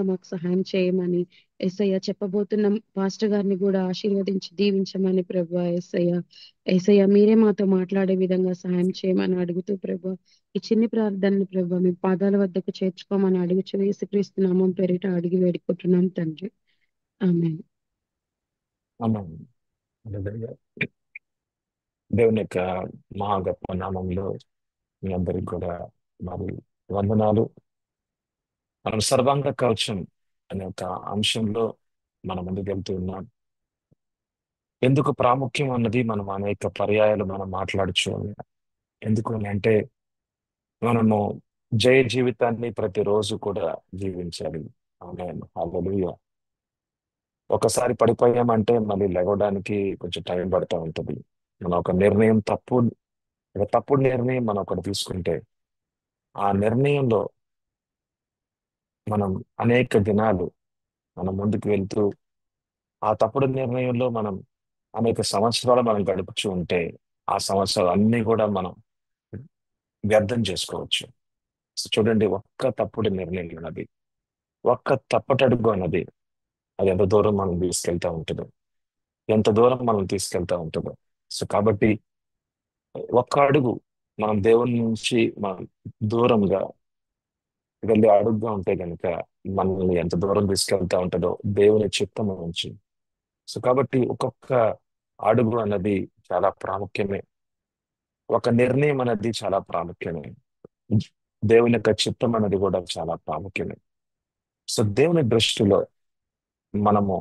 మాకు సహాయం చేయమని, యేసయ్య చెప్పబోతున్న పాస్టర్ గారిని కూడా ఆశీర్వదించి దీవించమని ప్రభువా. యేసయ్య మీరే మాతో మాట్లాడే విధంగా సహాయం చేయమని అడుగుతూ ప్రభువా, ఈ చిన్ని ప్రార్థనలు ప్రభువా మీ పాదాల వద్దకు చేర్చుకోమని అడుగుచు యేసుక్రీస్తు నామం పేరిట అడిగి వేడుకుంటున్నాం తండ్రి. ఆమేన్. అన్నాం. హల్లెలూయా. దేవుని యొక్క మహా గొప్ప నామంలో మీ అందరికి కూడా మరి వందనాలు. మనం సర్వాంగ కవచం అనే ఒక అంశంలో మనం ముందుకు వెళ్తూ ఉన్నాం. ఎందుకు ప్రాముఖ్యం అన్నది మనం అనేక పర్యాయాలు మనం మాట్లాడచ్చు. ఎందుకు అని అంటే మనము జయ జీవితాన్ని ప్రతిరోజు కూడా జీవించాలి. ఆమేన్. హల్లెలూయా. ఒకసారి పడిపోయామంటే మళ్ళీ లేవడానికి కొంచెం టైం పడుతూ ఉంటుంది. మనం ఒక తప్పుడు నిర్ణయం మనం ఒకటి తీసుకుంటే ఆ నిర్ణయంలో మనం అనేక దినాలు మనం ముందుకు వెళ్తూ ఆ తప్పుడు నిర్ణయంలో మనం అనేక సంవత్సరాలు మనం గడుపుతూ ఉంటే ఆ సంవత్సరాలు అన్నీ కూడా మనం వ్యర్థం చేసుకోవచ్చు. సో చూడండి, ఒక్క తప్పుడు నిర్ణయం అన్నది, ఒక్క తప్పటడుగు అన్నది అది ఎంత దూరం మనం తీసుకెళ్తా ఉంటుందో, ఎంత దూరం మనం తీసుకెళ్తా ఉంటుందో. సో కాబట్టి ఒక్క అడుగు మనం దేవుని నుంచి మనం దూరంగా వెళ్ళి అడుగుగా ఉంటే కనుక మనల్ని ఎంత దూరం తీసుకెళ్తా ఉంటుందో దేవుని చిత్తం నుంచి. సో కాబట్టి ఒక్కొక్క అడుగు అన్నది చాలా ప్రాముఖ్యమే. ఒక నిర్ణయం అనేది చాలా ప్రాముఖ్యమే. దేవుని యొక్క చిత్తం అనేది కూడా చాలా ప్రాముఖ్యమే. సో దేవుని దృష్టిలో మనము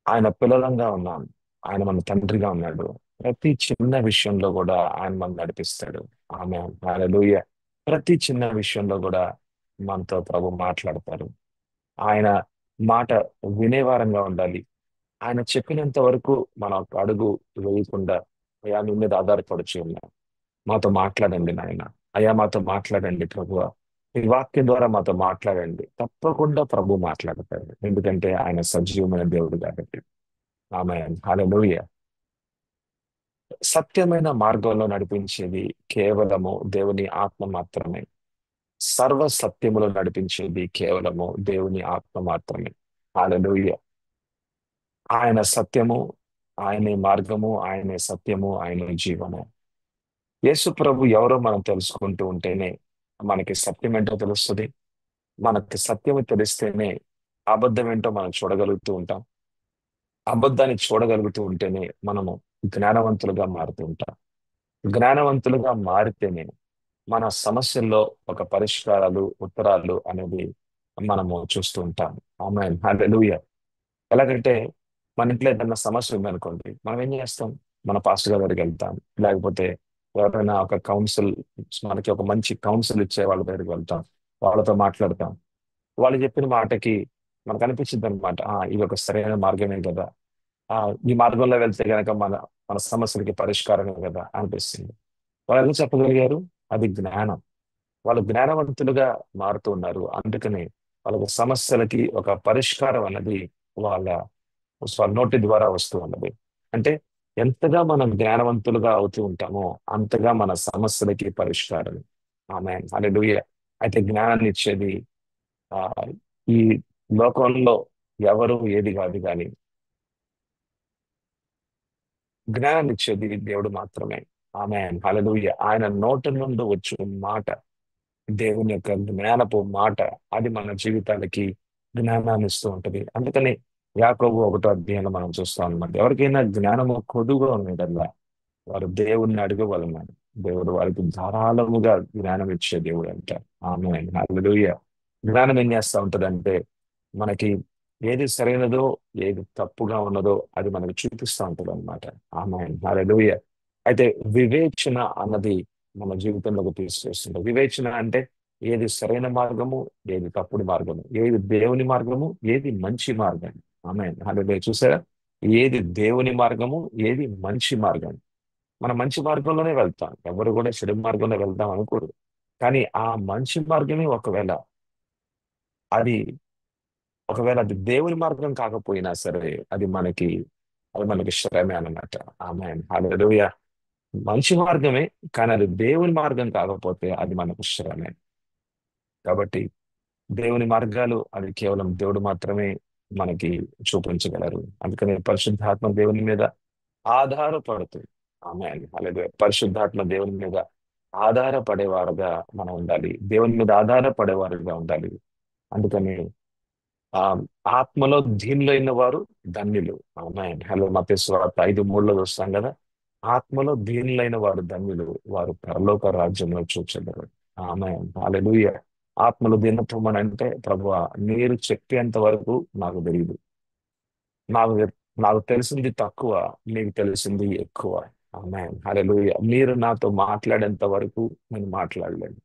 ఆయన పిల్లలంగా ఉన్నాం. ఆయన మన తండ్రిగా ఉన్నాడు. ప్రతి చిన్న విషయంలో కూడా ఆయన మనం నడిపిస్తాడు. ఆమె హల్లెలూయా. ప్రతి చిన్న విషయంలో కూడా మనతో ప్రభు మాట్లాడతారు. ఆయన మాట వినేవారంగా ఉండాలి. ఆయన చెప్పినంత వరకు మన ఒక అడుగు వేయకుండా, అయ్యా నీ మీద ఆధారపడుచు ఉన్నా, మాతో మాట్లాడండి నాయన, అయ్యా మాతో మాట్లాడండి ప్రభువా, ఈ వాక్యం ద్వారా మాతో మాట్లాడండి. తప్పకుండా ప్రభు మాట్లాడతారు. ఎందుకంటే ఆయన సజీవమైన దేవుడు కాబట్టి. ఆమేన్. హల్లెలూయా. సత్యమైన మార్గంలో నడిపించేది కేవలము దేవుని ఆత్మ మాత్రమే. సర్వ సత్యములో నడిపించేది కేవలము దేవుని ఆత్మ మాత్రమే. హల్లెలూయా. ఆయన సత్యము, ఆయనే మార్గము, ఆయనే సత్యము, ఆయనే జీవము. యేసు ప్రభు ఎవరో మనం తెలుసుకుంటూ ఉంటేనే మనకి సత్యం ఏంటో తెలుస్తుంది. మనకి సత్యము తెలిస్తేనే అబద్ధం ఏంటో మనం చూడగలుగుతూ ఉంటాం. అబద్ధాన్ని చూడగలుగుతూ ఉంటేనే మనము జ్ఞానవంతులుగా మారుతూ ఉంటాం. జ్ఞానవంతులుగా మారితేనే మన సమస్యల్లో ఒక పరిష్కారాలు, ఉత్తరాలు అనేది మనము చూస్తూ ఉంటాం. ఆమేన్. హల్లెలూయా. ఎలాగంటే మన ఇంట్లో ఏదైనా సమస్య ఉందనుకోండి, మనం ఏం చేస్తాం? మన పాస్టర్ గారి దగ్గరికి వెళ్తాం. లేకపోతే ఎవరైనా ఒక కౌన్సిల్, మనకి ఒక మంచి కౌన్సిల్ ఇచ్చే వాళ్ళ దగ్గరికి వెళ్తాం. వాళ్ళతో మాట్లాడతాం. వాళ్ళు చెప్పిన మాటకి మనకు అనిపించింది అనమాట, ఇది ఒక సరైన మార్గమే కదా, ఆ ఈ మార్గంలో వెళ్తే గనక మన మన సమస్యలకి పరిష్కారమే కదా అనిపిస్తుంది. వాళ్ళు ఎలా చెప్పగలిగారు? అది జ్ఞానం. వాళ్ళు జ్ఞానవంతులుగా మారుతూ ఉన్నారు. అందుకని వాళ్ళ సమస్యలకి ఒక పరిష్కారం అన్నది వాళ్ళ నోటి ద్వారా వస్తూ ఉన్నది. అంటే ఎంతగా మనం జ్ఞానవంతులుగా అవుతూ ఉంటామో అంతగా మన సమస్యలకి పరిష్కారం. ఆమేన్. హల్లెలూయా. అయితే జ్ఞానాన్ని ఇచ్చేది ఆ ఈ లోకంలో ఎవరు ఏది కాదు కానీ జ్ఞానాన్ని ఇచ్చేది దేవుడు మాత్రమే. ఆమేన్. హల్లెలూయా. ఆయన నోటి నుండి వచ్చు మాట, దేవుని యొక్క జ్ఞానపు మాట, అది మన జీవితాలకి జ్ఞానాన్ని ఇస్తూ ఉంటది. అందుకని యాకోబు 1వ అధ్యాయంలో మనం చూస్తాం అన్నమాట, ఎవరికైనా జ్ఞానము కొదువుగా ఉన్నదల్లా వారు దేవుణ్ణి అడగవలన్నాడు. దేవుడు వారికి ధారాళముగా జ్ఞానం ఇచ్చే దేవుడు అంటారు. ఆమె హల్లెలూయా. జ్ఞానం ఏం చేస్తా ఉంటదంటే మనకి ఏది సరైనదో, ఏది తప్పుగా ఉన్నదో అది మనకు చూపిస్తూ ఉంటుంది అనమాట. ఆమె హల్లెలూయా. అయితే వివేచన అన్నది మన జీవితంలోకి తీసుకొస్తుంది. వివేచన అంటే ఏది సరైన మార్గము, ఏది తప్పుడు మార్గము, ఏది దేవుని మార్గము, ఏది మంచి మార్గం. ఆమె హల్లెలూయా. చూసారా? ఏది దేవుని మార్గము, ఏది మంచి మార్గం. మనం మంచి మార్గంలోనే వెళ్తాం. ఎవరు కూడా చెడు మార్గంలో వెళ్దాం అనుకోరు. కానీ ఆ మంచి మార్గమే అది ఒకవేళ అది దేవుని మార్గం కాకపోయినా సరే అది మనకి శ్రమే అన్నమాట. ఆమె హల్లెలూయా. మంచి మార్గమే, కానీ అది దేవుని మార్గం కాకపోతే అది మనకు శ్రమే. కాబట్టి దేవుని మార్గాలు అది కేవలం దేవుడు మాత్రమే మనకి చూపించగలరు. అందుకని పరిశుద్ధాత్మ దేవుని మీద ఆధారపడుతుంది. ఆమె అలాగే పరిశుద్ధాత్మ దేవుని మీద ఆధారపడేవారుగా మనం ఉండాలి. దేవుని మీద ఆధారపడేవారుగా ఉండాలి. అందుకని ఆ ఆత్మలో దీనులైన వారు ధన్యులు. ఆమె హలో మత్తయి సువార్త 5:3 చూస్తాం కదా. ఆత్మలో దీనులైన వారు ధన్యులు, వారు పరలోక రాజ్యంలో చూచెదరు. ఆమె హల్లెలూయా. ఆత్మలో దీనత్వం అని అంటే, ప్రభువా మీరు చెప్పేంత వరకు నాకు తెలియదు, నాకు నాకు తెలిసింది తక్కువ, నీకు తెలిసింది ఎక్కువ. ఆమె హల్లెలూయా. మీరు నాతో మాట్లాడేంత వరకు నేను మాట్లాడలేను,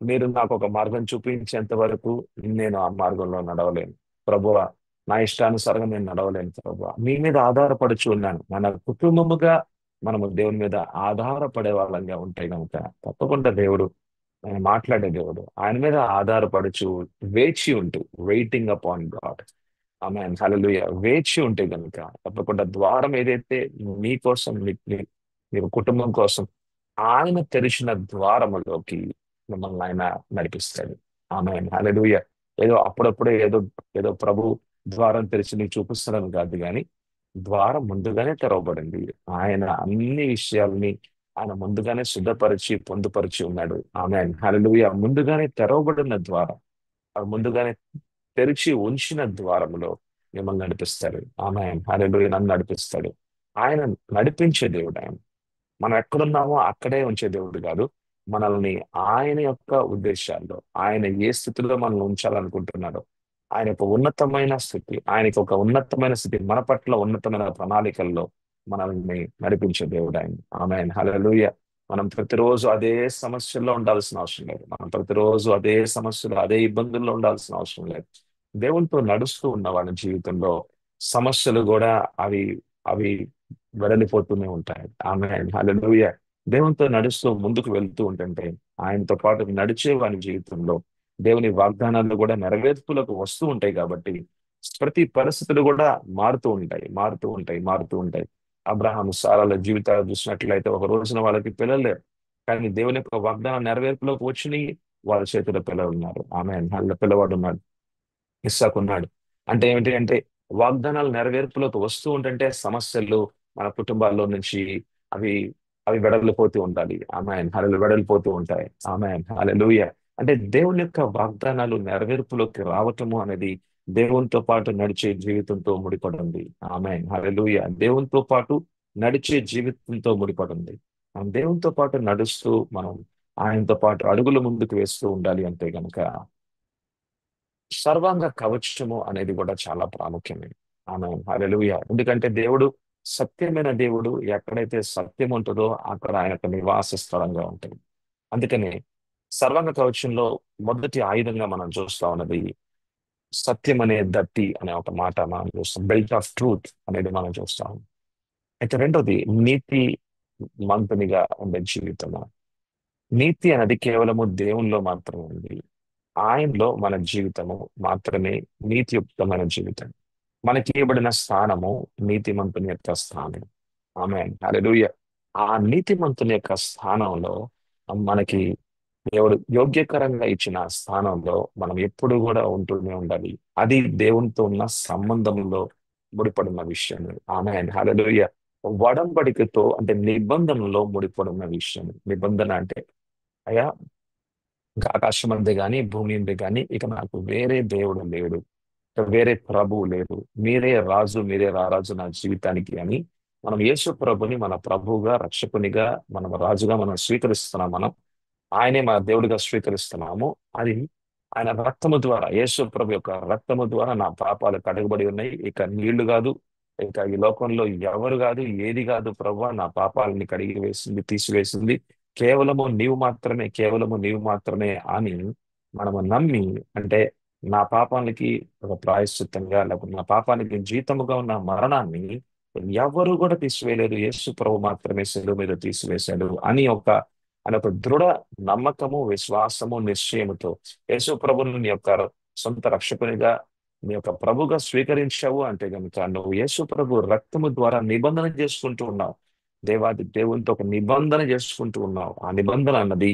మీరు నాకు ఒక మార్గం చూపించేంత వరకు నేను ఆ మార్గంలో నడవలేను ప్రభువా. నా ఇష్టానుసారంగా నేను నడవలేను ప్రభువా. మీ మీద ఆధారపడుచు ఉన్నాను. మన కుటుంబముగా మనము దేవుని మీద ఆధారపడే వాళ్ళంగా ఉంటే కనుక తప్పకుండా దేవుడు, ఆయన మాట్లాడే దేవుడు, ఆయన మీద ఆధారపడుచు వేచి ఉంటూ, వెయిటింగ్ అపాన్ గాడ్. ఆమె హల్లెలూయా. వేచి ఉంటే గనుక తప్పకుండా ద్వారం ఏదైతే మీ కోసం, మీ కుటుంబం కోసం ఆయన తెరిచిన ద్వారములోకి మిమ్మల్ని ఆయన నడిపిస్తాడు. ఆమె హల్లెలూయా. ఏదో అప్పుడప్పుడే ఏదో ఏదో ప్రభు ద్వారం తెరిచి నీకు చూపిస్తున్నాను కాదు, కానీ ద్వారం ముందుగానే తెరవబడింది. ఆయన అన్ని విషయాల్ని ఆయన ముందుగానే సిద్ధపరిచి పొందుపరిచి ఉన్నాడు. ఆమె హల్లెలూయా. ముందుగానే తెరవబడిన ద్వారం, అది ముందుగానే తెరిచి ఉంచిన ద్వారములో మిమ్మల్ని నడిపిస్తాడు. ఆమె హల్లెలూయా. నన్ను నడిపిస్తాడు. ఆయన నడిపించే దేవుడు ఆయన. మనం ఎక్కడున్నామో అక్కడే ఉంచే దేవుడు కాదు. మనల్ని ఆయన యొక్క ఉద్దేశాల్లో, ఆయన ఏ స్థితిలో మనల్ని ఉంచాలనుకుంటున్నాడో, ఆయన యొక్క ఉన్నతమైన స్థితి, ఆయనకి ఒక ఉన్నతమైన స్థితి, మన పట్ల ఉన్నతమైన ప్రణాళికల్లో మనల్ని నడిపించే దేవుడు ఆయన. ఆమేన్ హల్లెలూయా. మనం ప్రతిరోజు అదే సమస్యల్లో ఉండాల్సిన అవసరం లేదు. మనం ప్రతిరోజు అదే సమస్యలు, అదే ఇబ్బందుల్లో ఉండాల్సిన అవసరం లేదు. దేవునితో నడుస్తూ ఉన్న వాళ్ళ జీవితంలో సమస్యలు కూడా అవి అవి వెడలిపోతూనే ఉంటాయి. ఆమె హల్లెలూయా. దేవునితో నడుస్తూ ముందుకు వెళ్తూ ఉంటుంటే, ఆయనతో పాటు నడిచే వాని జీవితంలో దేవుని వాగ్దానాలు కూడా నెరవేర్పులకు వస్తూ ఉంటాయి. కాబట్టి ప్రతి పరిస్థితులు కూడా మారుతూ ఉంటాయి, మారుతూ ఉంటాయి, మారుతూ ఉంటాయి. అబ్రహాం సారాల జీవితాలు చూసినట్లయితే ఒక రోజున వాళ్ళకి పిల్లలు లేరు, కానీ దేవుని యొక్క వాగ్దానం నెరవేర్పులోకి వచ్చినాయి. వాళ్ళ చేతిలో పిల్లలు ఉన్నారు. ఆమె పిల్లవాడు ఉన్నాడు, ఇస్సాకు ఉన్నాడు. అంటే ఏమిటి అంటే, వాగ్దానాలు నెరవేర్పులోకి వస్తూ ఉంటుంటే సమస్యలు మన కుటుంబాల్లో నుంచి అవి అవి వెడలిపోతూ ఉండాలి. ఆమె హల్లెలూయా. వెడలిపోతూ ఉంటాయి. ఆమె హల్లెలూయా. అంటే దేవుని యొక్క వాగ్దానాలు నెరవేర్పులోకి రావటము అనేది దేవునితో పాటు నడిచే జీవితంతో ముడిపడి ఉంది. ఆమె హల్లెలూయా. దేవునితో పాటు నడిచే జీవితంతో ముడిపడి ఉంది. మనం దేవునితో పాటు నడుస్తూ మనం ఆయనతో పాటు అడుగులు ముందుకు వేస్తూ ఉండాలి అంటే గనక సర్వాంగ కవచము అనేది కూడా చాలా ప్రాముఖ్యమే. ఆమె హల్లెలూయా. ఎందుకంటే దేవుడు సత్యమైన దేవుడు. ఎక్కడైతే సత్యం ఉంటుందో అక్కడ ఆయన యొక్క నివాస స్థలంగా ఉంటుంది. అందుకని సర్వాంగ కవచంలో మొదటి ఆయుధంగా మనం చూస్తా ఉన్నది సత్యం అనే దట్టి అనే ఒక మాట మనం చూస్తాం. బెల్ట్ ఆఫ్ ట్రూత్ అనేది మనం చూస్తాం. అయితే రెండోది నీతి మంతునిగా ఉండే జీవితము. నీతి అనేది కేవలము దేవునిలో మాత్రమే ఉంది. ఆయనలో మన జీవితము మాత్రమే నీతియుక్తమైన జీవితం. మనకి ఇవ్వబడిన స్థానము నీతిమంతుని యొక్క స్థానం. ఆమేన్ హల్లెలూయా. ఆ నీతిమంతుని యొక్క స్థానంలో మనకి దేవుడు యోగ్యకరంగా ఇచ్చిన స్థానంలో మనం ఎప్పుడు కూడా ఉంటూనే ఉండాలి. అది దేవునితో ఉన్న సంబంధంలో ముడిపడిన విషయం. ఆమేన్ హల్లెలూయా. వడంబడికతో అంటే నిబంధనలో ముడిపడిన విషయం. నిబంధన అంటే, అయ్యా, ఇంకా ఆకాశం అందే గాని భూమి అందే గాని ఇక నాకు వేరే దేవుడు లేడు, ఇక వేరే ప్రభువు లేడు, మీరే రాజు, మీరే రారాజు నా జీవితానికి అని మనం యేసు ప్రభుని మన ప్రభువుగా, రక్షకునిగా, మనం రాజుగా మనం స్వీకరిస్తున్నాం. మనం ఆయనే మన దేవుడిగా స్వీకరిస్తున్నాము. అది ఆయన రక్తము ద్వారా, యేసు ప్రభు యొక్క రక్తము ద్వారా నా పాపాలు కడగబడి ఉన్నాయి. ఇక నీళ్లు కాదు, ఇక ఈ లోకంలో ఎవరు కాదు, ఏది కాదు ప్రభువా, నా పాపాలని కడిగి వేసింది, తీసివేసింది కేవలము నీవు మాత్రమే, కేవలము నీవు మాత్రమే అని మనము నమ్మి, అంటే నా పాపాలకి ఒక ప్రాయశ్చిత్తంగా, లేకపోతే నా పాపానికి జీతముగా ఉన్న మరణాన్ని ఎవరు కూడా తీసివేయలేదు, యేసు ప్రభు మాత్రమే శిలువ మీద తీసివేశాడు అని ఒక దృఢ నమ్మకము, విశ్వాసము, నిశ్చయముతో యేసు ప్రభుని నీ యొక్క సొంత రక్షకునిగా, నీ యొక్క ప్రభుగా స్వీకరించావు అంటే కనుక నువ్వు యేసు ప్రభు రక్తము ద్వారా నిబంధన చేసుకుంటూ ఉన్నావు. దేవాది దేవునితో ఒక నిబంధన చేసుకుంటూ ఉన్నావు. ఆ నిబంధన అన్నది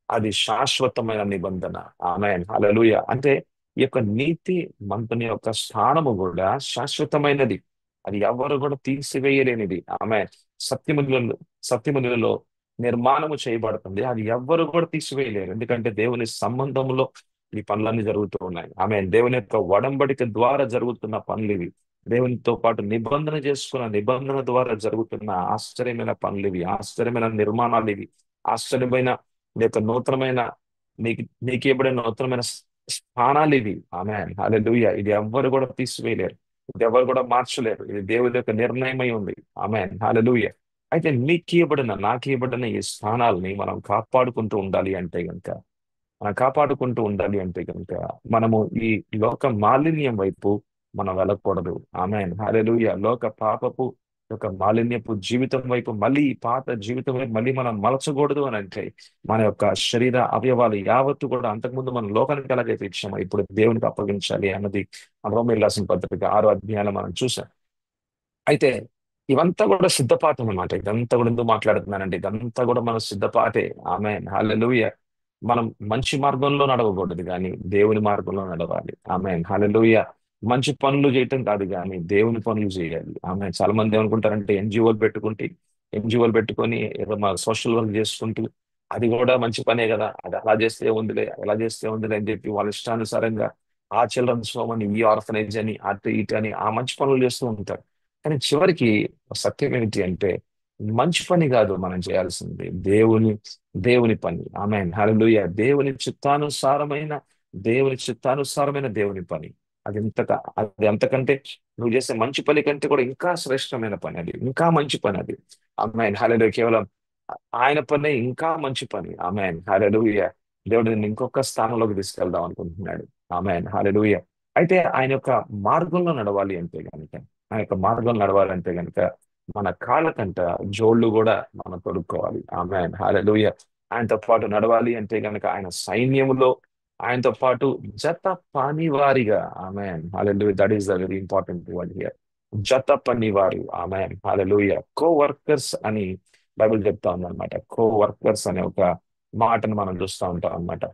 అది శాశ్వతమైన నిబంధన. ఆమేన్ హల్లెలూయా. అంటే ఈ యొక్క నీతి మంతుని యొక్క స్థానము కూడా శాశ్వతమైనది. అది ఎవరు కూడా తీసివేయలేనిది. ఆమె సత్యములలో సత్యములలో నిర్మాణము చేయబడుతుంది. అది ఎవ్వరు కూడా తీసివేయలేరు. ఎందుకంటే దేవుని సంబంధంలో ఈ పనులన్నీ జరుగుతూ ఉన్నాయి. ఆమె దేవుని యొక్క ఒడంబడిక ద్వారా జరుగుతున్న పనులు ఇవి. దేవునితో పాటు నిబంధన చేసుకున్న నిబంధన ద్వారా జరుగుతున్న ఆశ్చర్యమైన పనులు ఇవి, ఆశ్చర్యమైన నిర్మాణాలు ఇవి, ఆశ్చర్యమైన నీ యొక్క నూతనమైన నీకు ఇవ్వబడిన నూతనమైన స్థానాలు ఇవి. ఆమె హల్లెలూయా. ఇది ఎవ్వరు కూడా తీసివేయలేరు, ఇది ఎవరు కూడా మార్చలేరు. ఇది దేవుని యొక్క నిర్ణయమై ఉంది. ఆమె హల్లెలూయా. అయితే నీకు ఇవ్వబడిన నాకు ఇవ్వబడిన ఈ స్థానాల్ని మనం కాపాడుకుంటూ ఉండాలి అంటే గనుక కాపాడుకుంటూ ఉండాలి అంటే కనుక మనము ఈ లోక మాలిన్యం వైపు మనం వెళ్ళకూడదు. ఆమేన్ హల్లెలూయా. లోక పాపపు యొక్క మాలిన్యపు జీవితం వైపు మళ్ళీ ఈ పాత జీవితం వైపు మళ్ళీ మనం మలచకూడదు అని అంటే మన యొక్క శరీర అవయవాలు యావత్తు కూడా అంతకుముందు మనం లోకానికి ఎలాగైతే ఇచ్చామో ఇప్పుడు దేవునికి అప్పగించాలి అన్నది రోమీయులకు రాసిన పత్రిక 6వ అధ్యాయంలో మనం చూసాం. అయితే ఇవంతా కూడా సిద్ధపాఠం అన్నమాట. ఇదంతా కూడా ఎందుకు మాట్లాడుతున్నానంటే ఇదంతా కూడా మన సిద్ధపాటే. ఆమేన్ హల్లెలూయా. మనం మంచి మార్గంలో నడవకూడదు కానీ దేవుని మార్గంలో నడవాలి. ఆమేన్ హల్లెలూయా. మంచి పనులు చేయటం కాదు కానీ దేవుని పనులు చేయాలి. ఆమె చాలా మంది ఏమనుకుంటారంటే ఎన్జిఓలు పెట్టుకొని ఏదో మా సోషల్ వర్క్ చేసుకుంటూ అది కూడా మంచి పనే కదా, అది అలా చేస్తే ఉందిలే ఎలా చేస్తే ఉందిలే అని చెప్పి వాళ్ళ ఇష్టానుసారంగా ఆ చిల్డ్రన్స్ హోమ్ అని ఈ ఆర్ఫనేజ్ అని అటు ఇటు అని ఆ మంచి పనులు చేస్తూ ఉంటారు. కానీ చివరికి సత్యం ఏంటి అంటే మంచి పని కాదు మనం చేయాల్సింది దేవుని పని. ఆమేన్ హల్లెలూయా. దేవుని చిత్తానుసారమైన దేవుని పని. అది అంతకంటే నువ్వు చేసే మంచి పని కంటే కూడా ఇంకా శ్రేష్టమైన పని అది, ఇంకా మంచి పని అది. ఆమేన్ హల్లెలూయా. కేవలం ఆయన పనే ఇంకా మంచి పని. ఆమేన్ హల్లెలూయా. దేవుడు నిన్ను ఇంకొక స్థానంలోకి తీసుకెళ్దాం అనుకుంటున్నాడు. ఆమేన్ హల్లెలూయా. అయితే ఆయన యొక్క మార్గంలో నడవాలి అంటే గనుక ఆయన యొక్క మార్గంలో నడవాలంటే గనుక మన కాళ్ళకంట జోళ్ళు కూడా మనం తొడుక్కోవాలి. ఆమేన్ హల్లెలూయా. ఆయనతో పాటు నడవాలి అంటే గనక ఆయన సైన్యములో ఆయనతో పాటు జత పనివారిగా. Amen hallelujah. That is the very important word here. జత పనివారు. ఆమేన్ హల్లెలూయా. కో వర్కర్స్ అని బైబిల్ చెప్తా ఉందన్నమాట. కో వర్కర్స్ అనే ఒక మాటను మనం చూస్తూ ఉంటాం అన్నమాట.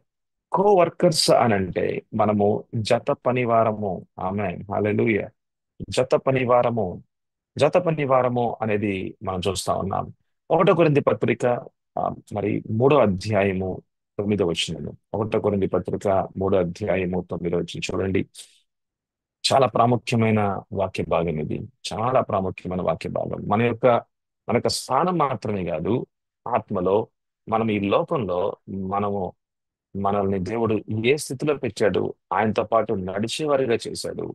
కో వర్కర్స్ అని అంటే మనము జత పనివారము. ఆమేన్ హల్లెలూయా. జత పనివారము జత పనివారము అనేది మనం చూస్తా ఉన్నాం. 1 కొరింథీ పత్రిక ఆ, మరి 3వ అధ్యాయము 9వ వచనము. 1 కొరింథీ పత్రిక 3వ అధ్యాయము 9వ వచనం చూడండి. చాలా ప్రాముఖ్యమైన వాక్య భాగం ఇది. చాలా ప్రాముఖ్యమైన వాక్య భాగం. మన యొక్క స్థానం మాత్రమే కాదు, ఆత్మలో మనం ఈ లోకంలో మనము మనల్ని దేవుడు ఏ స్థితిలో పెట్టాడు, ఆయనతో పాటు నడిచేవారిగా చేశాడు,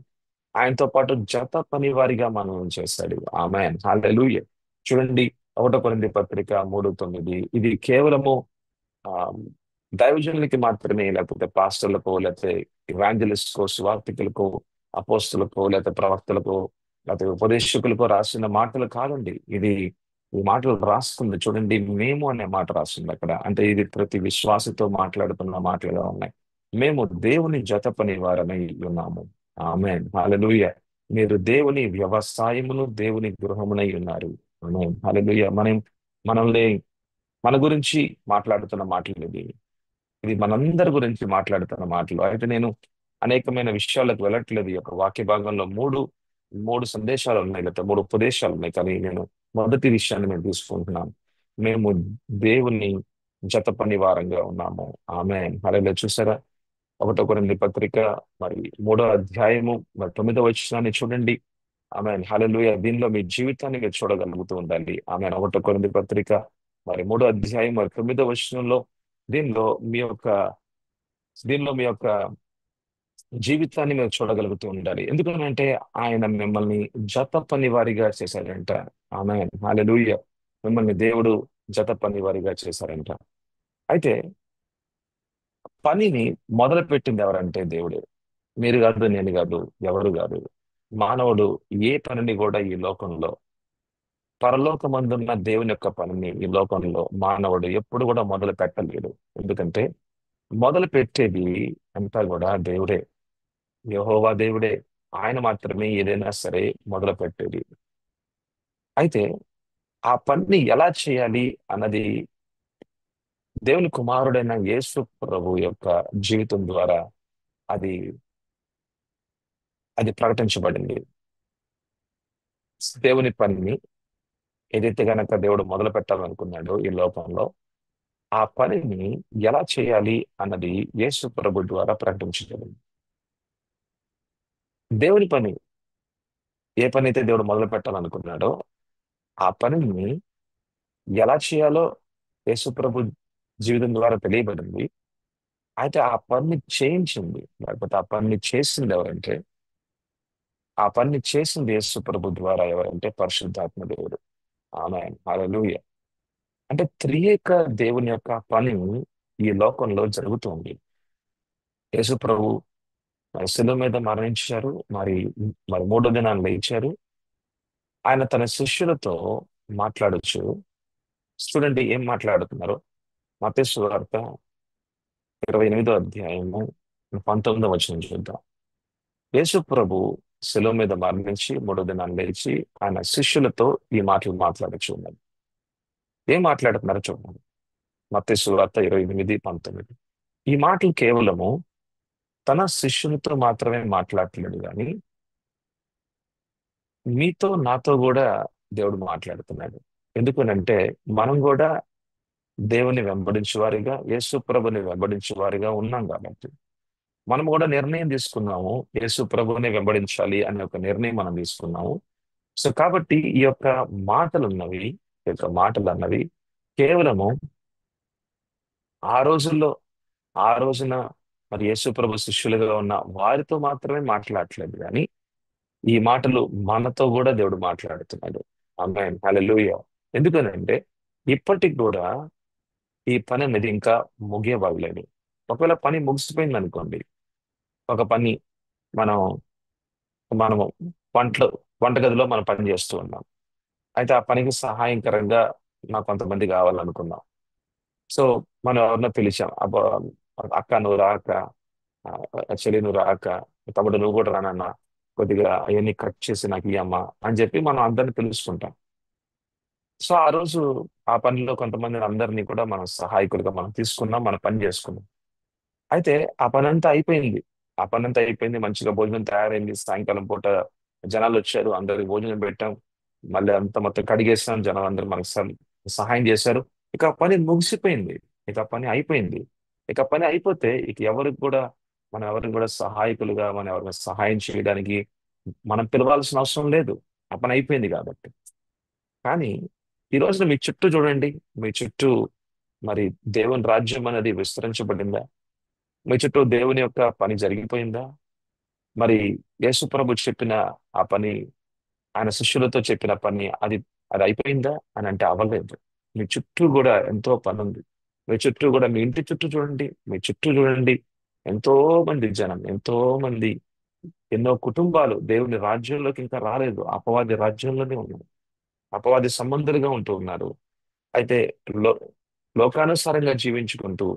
ఆయనతో పాటు జత పనివారిగా మనం చేశాడు. ఆమేన్ హల్లెలూయా. చూడండి 1 కొరింథీ పత్రిక 3:9. ఇది కేవలము ఆ దైవజనులకి మాత్రమే, లేకపోతే పాస్టర్లకు, లేకపోతే ఇవాంజలిస్ట్కో, సువార్థికులకో, అపోస్తులకో, లేకపోతే ప్రవక్తలకో, లేకపోతే ఉపదేశకులకో రాసిన మాటలు కాదండి. ఈ మాటలు రాస్తుంది చూడండి, మేము అనే మాట రాస్తుంది అక్కడ. అంటే ఇది ప్రతి విశ్వాసతో మాట్లాడుతున్న మాటలుగా ఉన్నాయి. మేము దేవుని జత పని వారమై ఉన్నాము. ఆమేన్ హల్లెలూయా. మీరు దేవుని వ్యవసాయమును దేవుని గృహమునై ఉన్నారు. ఆమేన్ హల్లెలూయా. మనల్ని మన గురించి మాట్లాడుతున్న మాటలు ఇది మనందరి గురించి మాట్లాడుతున్న మాటలు. అయితే నేను అనేకమైన విషయాలకు వెళ్ళట్లేదు. ఈ యొక్క వాక్య భాగంలో మూడు మూడు సందేశాలు ఉన్నాయి, లేకపోతే మూడు ఉపదేశాలు ఉన్నాయి. కానీ నేను మొదటి విషయాన్ని నేను తీసుకుంటున్నాను. మేము దేవుని జత పని వారంగా ఉన్నాము. ఆమె హల్లెలూయా. చూసారా 1 కొరింథీ పత్రిక మరి 3వ అధ్యాయము మరి 9వ వచనాన్ని చూడండి. ఆమె హల్లెలూయా. దీనిలో మీ జీవితాన్ని మీరు చూడగలుగుతూ ఉండాలి. ఆమె 1 కొరింథీ పత్రిక మరి 3వ అధ్యాయం మరి 9వ వచనంలో దీనిలో మీ యొక్క దీనిలో మీ యొక్క జీవితాన్ని మీరు చూడగలుగుతూ ఉండాలి. ఎందుకంటే ఆయన మిమ్మల్ని జత పని వారిగా చేశారంట. ఆమె హల్లెలూయా. మిమ్మల్ని దేవుడు జత పని వారిగా చేశారంట. అయితే పనిని మొదలు పెట్టింది ఎవరంటే దేవుడే. మీరు కాదు, నేను కాదు, ఎవరు కాదు. మానవుడు ఏ పనిని కూడా ఈ లోకంలో పరలోకమందున్న దేవుని యొక్క పనిని ఈ లోకంలో మానవుడు ఎప్పుడు కూడా మొదలు పెట్టలేడు. ఎందుకంటే మొదలు పెట్టేది అంతా కూడా దేవుడే, యెహోవా దేవుడే. ఆయన మాత్రమే ఏదైనా సరే మొదలు పెట్టేది. అయితే ఆ పనిని ఎలా చేయాలి అన్నది దేవుని కుమారుడైన యేసు ప్రభు యొక్క జీవితం ద్వారా అది అది ప్రకటించబడింది. దేవుని పనిని ఏదైతే గనక దేవుడు మొదలు పెట్టాలనుకున్నాడో ఈ లోకంలో, ఆ పనిని ఎలా చేయాలి అన్నది యేసు ప్రభు ద్వారా ప్రకటించబడింది. దేవుని పని, ఏ పని అయితే దేవుడు మొదలు పెట్టాలనుకున్నాడో ఆ పనిని ఎలా చేయాలో యేసు ప్రభు జీవితం ద్వారా తెలియబడింది. అయితే ఆ పనిని చేయించింది, లేకపోతే ఆ పనిని చేసింది ఎవరంటే, ఆ పనిని చేసింది యేసు ప్రభు ద్వారా ఎవరంటే పరిశుద్ధాత్మ దేవుడు. ఆమేన్, హల్లెలూయా. అంటే త్రియేక దేవుని యొక్క పని ఈ లోకంలో జరుగుతుంది. యేసు ప్రభు మరి శిలువ మీద మరణించారు, మరి మూడో దినాన్ని లేచారు. ఆయన తన శిష్యులతో మాట్లాడొచ్చు. చూడండి ఏం మాట్లాడుతున్నారు. మత్తయి సువార్త 28వ అధ్యాయము 19వ వచనం చూద్దాం. యేసు ప్రభు శిలువ మీద మరణించి మూడో దినాన్ని లేచి ఆయన శిష్యులతో ఈ మాటలు మాట్లాడొచ్చు ఉన్నారు. ఏం మాట్లాడుతున్నారో చూడండి. మత్తయి సువార్త 28:19. ఈ మాటలు కేవలము తన శిష్యులతో మాత్రమే మాట్లాడట్లేదు కానీ మీతో నాతో కూడా దేవుడు మాట్లాడుతున్నాడు. ఎందుకనంటే మనం కూడా దేవుని వెంబడించే వారిగా, యేసు ప్రభుని వెంబడించే వారిగా ఉన్నాం కాబట్టి మనం కూడా నిర్ణయం తీసుకున్నాము. యేసు ప్రభుని వెంబడించాలి అనే ఒక నిర్ణయం మనం తీసుకున్నాము. సో కాబట్టి ఈ యొక్క మాటలు అన్నవి కేవలము ఆ రోజుల్లో, ఆ రోజున మరి యేసు ప్రభు శిష్యులుగా ఉన్న వారితో మాత్రమే మాట్లాడట్లేదు కానీ ఈ మాటలు మనతో కూడా దేవుడు మాట్లాడుతున్నాడు. ఆమేన్, హల్లెలూయా. ఎందుకనంటే ఇప్పటికి కూడా ఈ పని అనేది ఇంకా ముగియబడలేదు. ఒకవేళ పని ముగిసిపోయింది అనుకోండి, ఒక పని మనం మనము వంటలు వంటగదిలో మనం పని చేస్తూ ఉన్నాం. అయితే ఆ పనికి సహాయకరంగా నాకు కొంతమంది కావాలనుకున్నాం. సో మనం ఎవరినో పిలిచాం. అబ్బా, అక్క నువ్వు రాక, ఆ, చెల్లి నువ్వు రాక, తమ్ముడు నువ్వు కూడా రానన్నా, కొద్దిగా అవన్నీ కట్ చేసి నాకు ఇయ్యమ్మా అని చెప్పి మనం అందరిని పిలుచుకుంటాం. సో ఆ రోజు ఆ పనిలో కొంతమంది అందరినీ కూడా మనం సహాయకులుగా మనం తీసుకున్నాం, మన పని చేసుకున్నాం. అయితే ఆ పని అంతా అయిపోయింది. ఆ పని అంతా అయిపోయింది, మంచిగా భోజనం తయారైంది. సాయంకాలం పూట జనాలు వచ్చారు, అందరికి భోజనం పెట్టాం, మళ్ళీ అంతా మొత్తం కడిగేసాం. జనం అందరూ మనకు సహాయం చేశారు. ఇక ఆ పని ముగిసిపోయింది, ఇక ఆ పని అయిపోయింది. ఇక పని అయిపోతే ఇక ఎవరికి కూడా సహాయకులుగా మనం ఎవరికి సహాయం చేయడానికి మనం పిలవాల్సిన అవసరం లేదు. ఆ పని అయిపోయింది కాబట్టి. కానీ ఈ రోజున మీ చుట్టూ చూడండి. మీ చుట్టూ మరి దేవుని రాజ్యం అనేది విస్తరించబడిందా? మీ చుట్టూ దేవుని యొక్క పని జరిగిపోయిందా? మరి యేసు ప్రభు చెప్పిన ఆ పని, ఆయన శిష్యులతో చెప్పిన పని, అది అది అయిపోయిందా అని అంటే అవ్వలేదు. మీ చుట్టూ కూడా ఎంతో పని ఉంది. మీ చుట్టూ కూడా, మీ ఇంటి చుట్టూ చూడండి, మీ చుట్టూ చూడండి, ఎంతో మంది జనం, ఎంతో మంది, ఎన్నో కుటుంబాలు దేవుని రాజ్యంలోకి ఇంకా రాలేదు, అపవాది రాజ్యంలోనే ఉన్నారు, అపవాది సంబంధులుగా ఉంటూ ఉన్నారు. అయితే లో లోకానుసారంగా జీవించుకుంటూ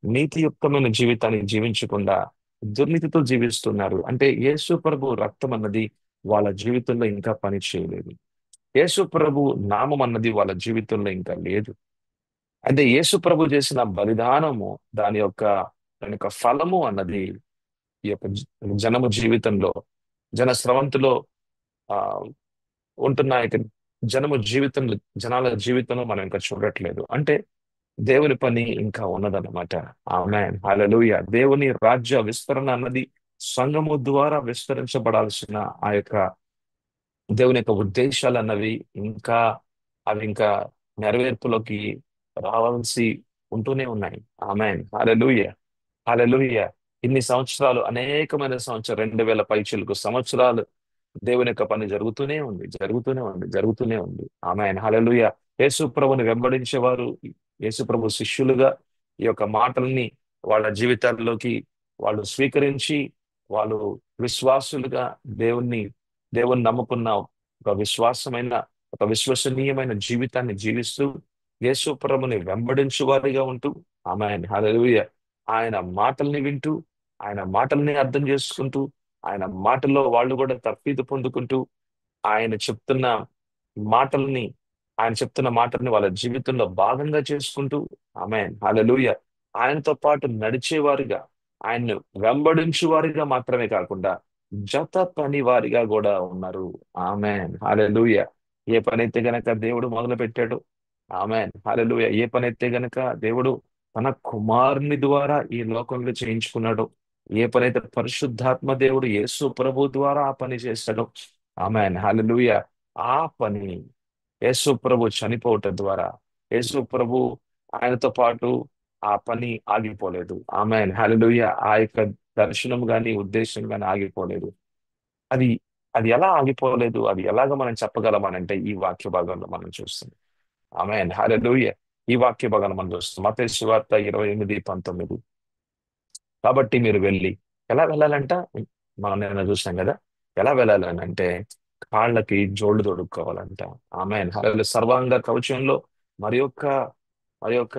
నీతియుక్తమైన జీవితాన్ని జీవించకుండా దుర్నీతితో జీవిస్తున్నారు. అంటే యేసు ప్రభు రక్తం అన్నది వాళ్ళ జీవితంలో ఇంకా పని చేయలేదు. యేసు ప్రభు నామం అన్నది వాళ్ళ జీవితంలో ఇంకా లేదు. అంటే యేసు ప్రభు చేసిన బలిదానము, దాని యొక్క ఫలము అన్నది ఈ యొక్క జనము జీవితంలో, జన స్రవంతిలో ఆ ఉంటున్న యొక్క జనము జీవితంలో, జనాల జీవితంలో మనం ఇంకా చూడట్లేదు. అంటే దేవుని పని ఇంకా ఉన్నదన్నమాట. ఆమేన్, హల్లెలూయా. దేవుని రాజ్య విస్తరణ అన్నది సంఘము ద్వారా విస్తరించబడాల్సిన ఆ యొక్క దేవుని యొక్క ఉద్దేశాలు అన్నవి ఇంకా, అవి ఇంకా నెరవేర్పులోకి రావాల్సి ఉంటూనే ఉన్నాయి. ఆమేన్, హల్లెలూయా, హల్లెలూయా. ఇన్ని సంవత్సరాలు, అనేకమైన సంవత్సరాలు, 2000 పైచిలకు సంవత్సరాలు దేవుని యొక్క పని జరుగుతూనే ఉంది, జరుగుతూనే ఉంది, జరుగుతూనే ఉంది. ఆమేన్, హల్లెలూయా. యేసు ప్రభుని వెంబడించేవారు, యేసు ప్రభు శిష్యులుగా ఈ యొక్క మాటల్ని వాళ్ళ జీవితాల్లోకి వాళ్ళు స్వీకరించి, వాళ్ళు విశ్వాసులుగా దేవుని నమ్ముకున్న ఒక విశ్వాసమైన, ఒక విశ్వసనీయమైన జీవితాన్ని జీవిస్తూ యేసు ప్రభుని వెంబడించు వారిగా ఉంటూ, ఆమేన్, హల్లెలూయా, ఆయన మాటల్ని వింటూ, ఆయన మాటల్ని అర్థం చేసుకుంటూ, ఆయన మాటల్లో వాళ్ళు కూడా తర్ఫీదు పొందుకుంటూ, ఆయన చెప్తున్న మాటల్ని ఆయన చెప్తున్న మాటల్ని వాళ్ళ జీవితంలో భాగంగా చేసుకుంటూ, ఆమేన్, హల్లెలూయా, ఆయనతో పాటు నడిచేవారిగా, ఆయన్ను వెంబడించు వారిగా మాత్రమే కాకుండా జత పని వారిగా కూడా ఉన్నారు. Amen hallelujah. ఏ పనైతే గనక దేవుడు మొదలు పెట్టాడు, ఆమెన్ హల్లెలూయా, ఏ పనైతే గనక దేవుడు తన కుమారుని ద్వారా ఈ లోకంలో చేయించుకున్నాడు, ఏ పనైతే పరిశుద్ధాత్మ దేవుడు యేసు ప్రభు ద్వారా ఆ పని చేశాడో, ఆమెన్ హల్లెలూయా, ఆ పని యేసు ప్రభు చనిపోవటం ద్వారా, యేసు ప్రభు ఆయనతో పాటు ఆ పని ఆగిపోలేదు. Amen hallelujah. ఆ యొక్క దర్శనం గాని ఉద్దేశం గాని ఆగిపోలేదు. అది అది ఎలా ఆగిపోలేదు, అది ఎలాగ మనం చెప్పగలమనంటే ఈ వాక్య భాగంలో మనం చూస్తాం. Amen hallelujah. ఈ వాక్య భాగంలో మనం చూస్తాం మత్తయి సువార్త 28:19. కాబట్టి మీరు వెళ్ళి, ఎలా వెళ్ళాలంట, మనం నిన్న చూసాం కదా, ఎలా వెళ్ళాలని అంటే కాళ్ళకి జోళ్లు తొడుక్కోవాలంట. Amen hallelujah. సర్వాంగ కవచంలో మరి యొక్క మరి యొక్క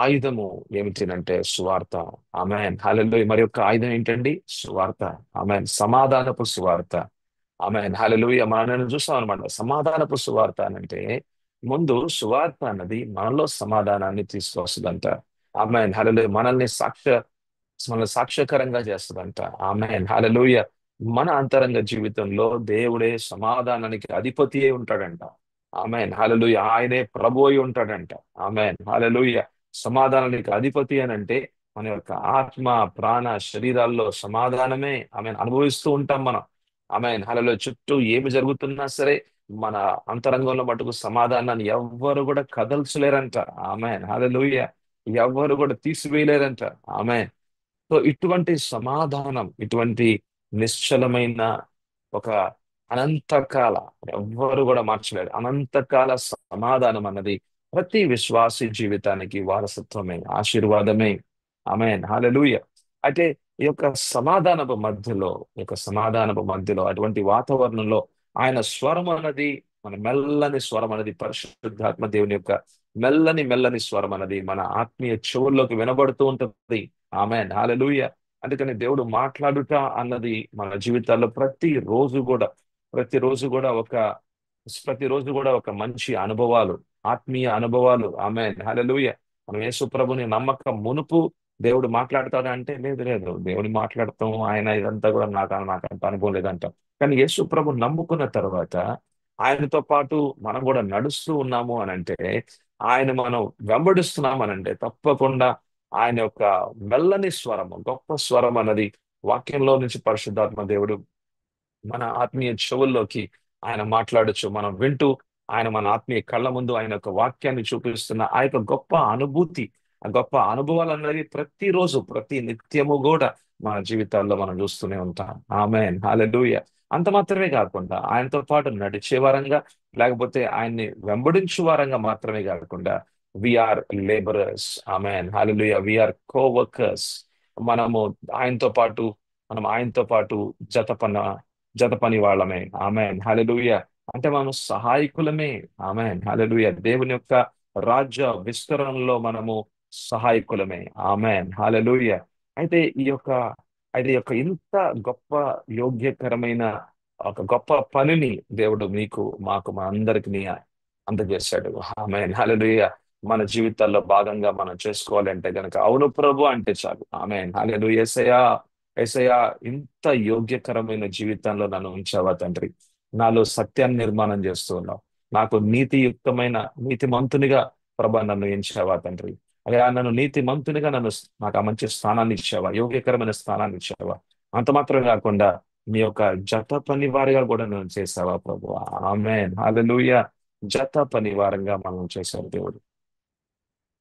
ఆయుధము ఏమిటినంటే సువార్త. Amen hallelujah. మరి యొక్క ఆయుధం ఏంటండి? సువార్త. ఆమెన్ సమాధానపు సువార్త. Amen hallelujah. మనం చూస్తాం అనమాట సమాధానపు సువార్త అని అంటే, ముందు సువార్త అన్నది మనలో సమాధానాన్ని తీసుకొస్తుందంట. Amen hallelujah. మనల్ని సాక్ష్యకరంగా చేస్తుందంట. Amen hallelujah. మన అంతరంగ జీవితంలో దేవుడే సమాధానానికి అధిపతి అయి ఉంటాడంట. Amen hallelujah. ఆయనే ప్రభు అయి ఉంటాడంట. Amen hallelujah. సమాధానానికి అధిపతి అని అంటే మన యొక్క ఆత్మ, ప్రాణ, శరీరాల్లో సమాధానమే ఆమెన్ అనుభవిస్తూ ఉంటాం మనం. Amen hallelujah. చుట్టూ ఏమి జరుగుతున్నా సరే మన అంతరంగంలో మటుకు సమాధానాన్ని ఎవ్వరు కూడా కదల్చలేరంట. Amen hallelujah. ఎవ్వరు కూడా తీసివేయలేరంట. ఆమెన్. సో ఇటువంటి సమాధానం, ఇటువంటి నిశ్చలమైన ఒక అనంతకాల, ఎవ్వరు కూడా మార్చలేరు అనంతకాల సమాధానం అన్నది ప్రతి విశ్వాసి జీవితానికి వారసత్వమే, ఆశీర్వాదమే. ఆమేన్ హల్లెలూయా. అయితే ఈ యొక్క సమాధానపు మధ్యలో అటువంటి వాతావరణంలో ఆయన స్వరం అన్నది, మన మెల్లని స్వరం అన్నది, పరిశుద్ధాత్మ దేవుని యొక్క మెల్లని మెల్లని స్వరం అన్నది మన ఆత్మీయ చెవుల్లోకి వినబడుతూ ఉంటుంది. Amen hallelujah. అందుకని దేవుడు మాట్లాడుట అన్నది మన జీవితాల్లో ప్రతిరోజు కూడా ఒక మంచి అనుభవాలు, ఆత్మీయ అనుభవాలు. Amen hallelujah. మనం యేసు ప్రభుని నమ్మకం మునుపు దేవుడు మాట్లాడతాడా అంటే లేదు లేదు, దేవుడు మాట్లాడతాం ఆయన ఇదంతా కూడా నాకంత అనుభవం లేదంట. కానీ యేసు ప్రభు నమ్ముకున్న తర్వాత ఆయనతో పాటు మనం కూడా నడుస్తూ ఉన్నాము అని అంటే, ఆయన మనం వెంబడిస్తున్నాం అని అంటే తప్పకుండా ఆయన యొక్క మెల్లని స్వరము, గొప్ప స్వరం అన్నది వాక్యంలో నుంచి పరిశుద్ధాత్మ దేవుడు మన ఆత్మీయ చెవుల్లోకి ఆయన మాట్లాడొచ్చు. మనం వింటూ ఆయన మన ఆత్మీయ కళ్ళ ముందు ఆయన యొక్క వాక్యాన్ని చూపిస్తున్న ఆ యొక్క గొప్ప అనుభూతి, ఆ గొప్ప అనుభవాలు అన్నది ప్రతిరోజు ప్రతి నిత్యము కూడా మన జీవితాల్లో మనం చూస్తూనే ఉంటాం. ఆమేన్ హల్లెలూయా. అంత మాత్రమే కాకుండా ఆయనతో పాటు నడిచే వారంగా, లేకపోతే ఆయన్ని వెంబడించు వారంగా మాత్రమే కాకుండా we are labourers. Amen hallelujah. We are coworkers. మనము ఆయనతో పాటు మనం ఆయనతో పాటు జత పన జత పని వాళ్ళమే. ఆమెన్ హల్లెలూయా. అంటే మనం సహాయకులమే. Amen hallelujah. దేవుని యొక్క రాజ్య విస్తరణలో మనము సహాయకులమే. Amen hallelujah. అయితే ఈ యొక్క ఇంత గొప్ప యోగ్యకరమైన ఒక గొప్ప పనిని దేవుడు మీకు, మాకు, మన అందరికి అందజేశాడు. Amen hallelujah. మన జీవితాల్లో భాగంగా మనం చేసుకోవాలంటే గనక అవును ప్రభు అంటే చాలు. Amen hallelujah. యేసయ్యా, యేసయ్యా, ఇంత యోగ్యకరమైన జీవితంలో నన్ను ఉంచావా తండ్రి. నాలో సత్యాన్ని నిర్మాణం చేస్తూ ఉన్నావు. నాకు నీతిమంతునిగా ప్రభా నన్ను ఎంచావా తండ్రి. అయ్యా, నన్ను నీతిమంతునిగా నాకు ఆ మంచి స్థానాన్ని ఇచ్చావా, యోగ్యకరమైన స్థానాన్ని ఇచ్చావా. అంత మాత్రం కాకుండా నీ యొక్క జత పని వారిగా కూడా నన్ను చేసావా ప్రభు. ఆమేన్ హల్లెలూయా. జత పని వారంగా మనం చేశారు దేవుడు.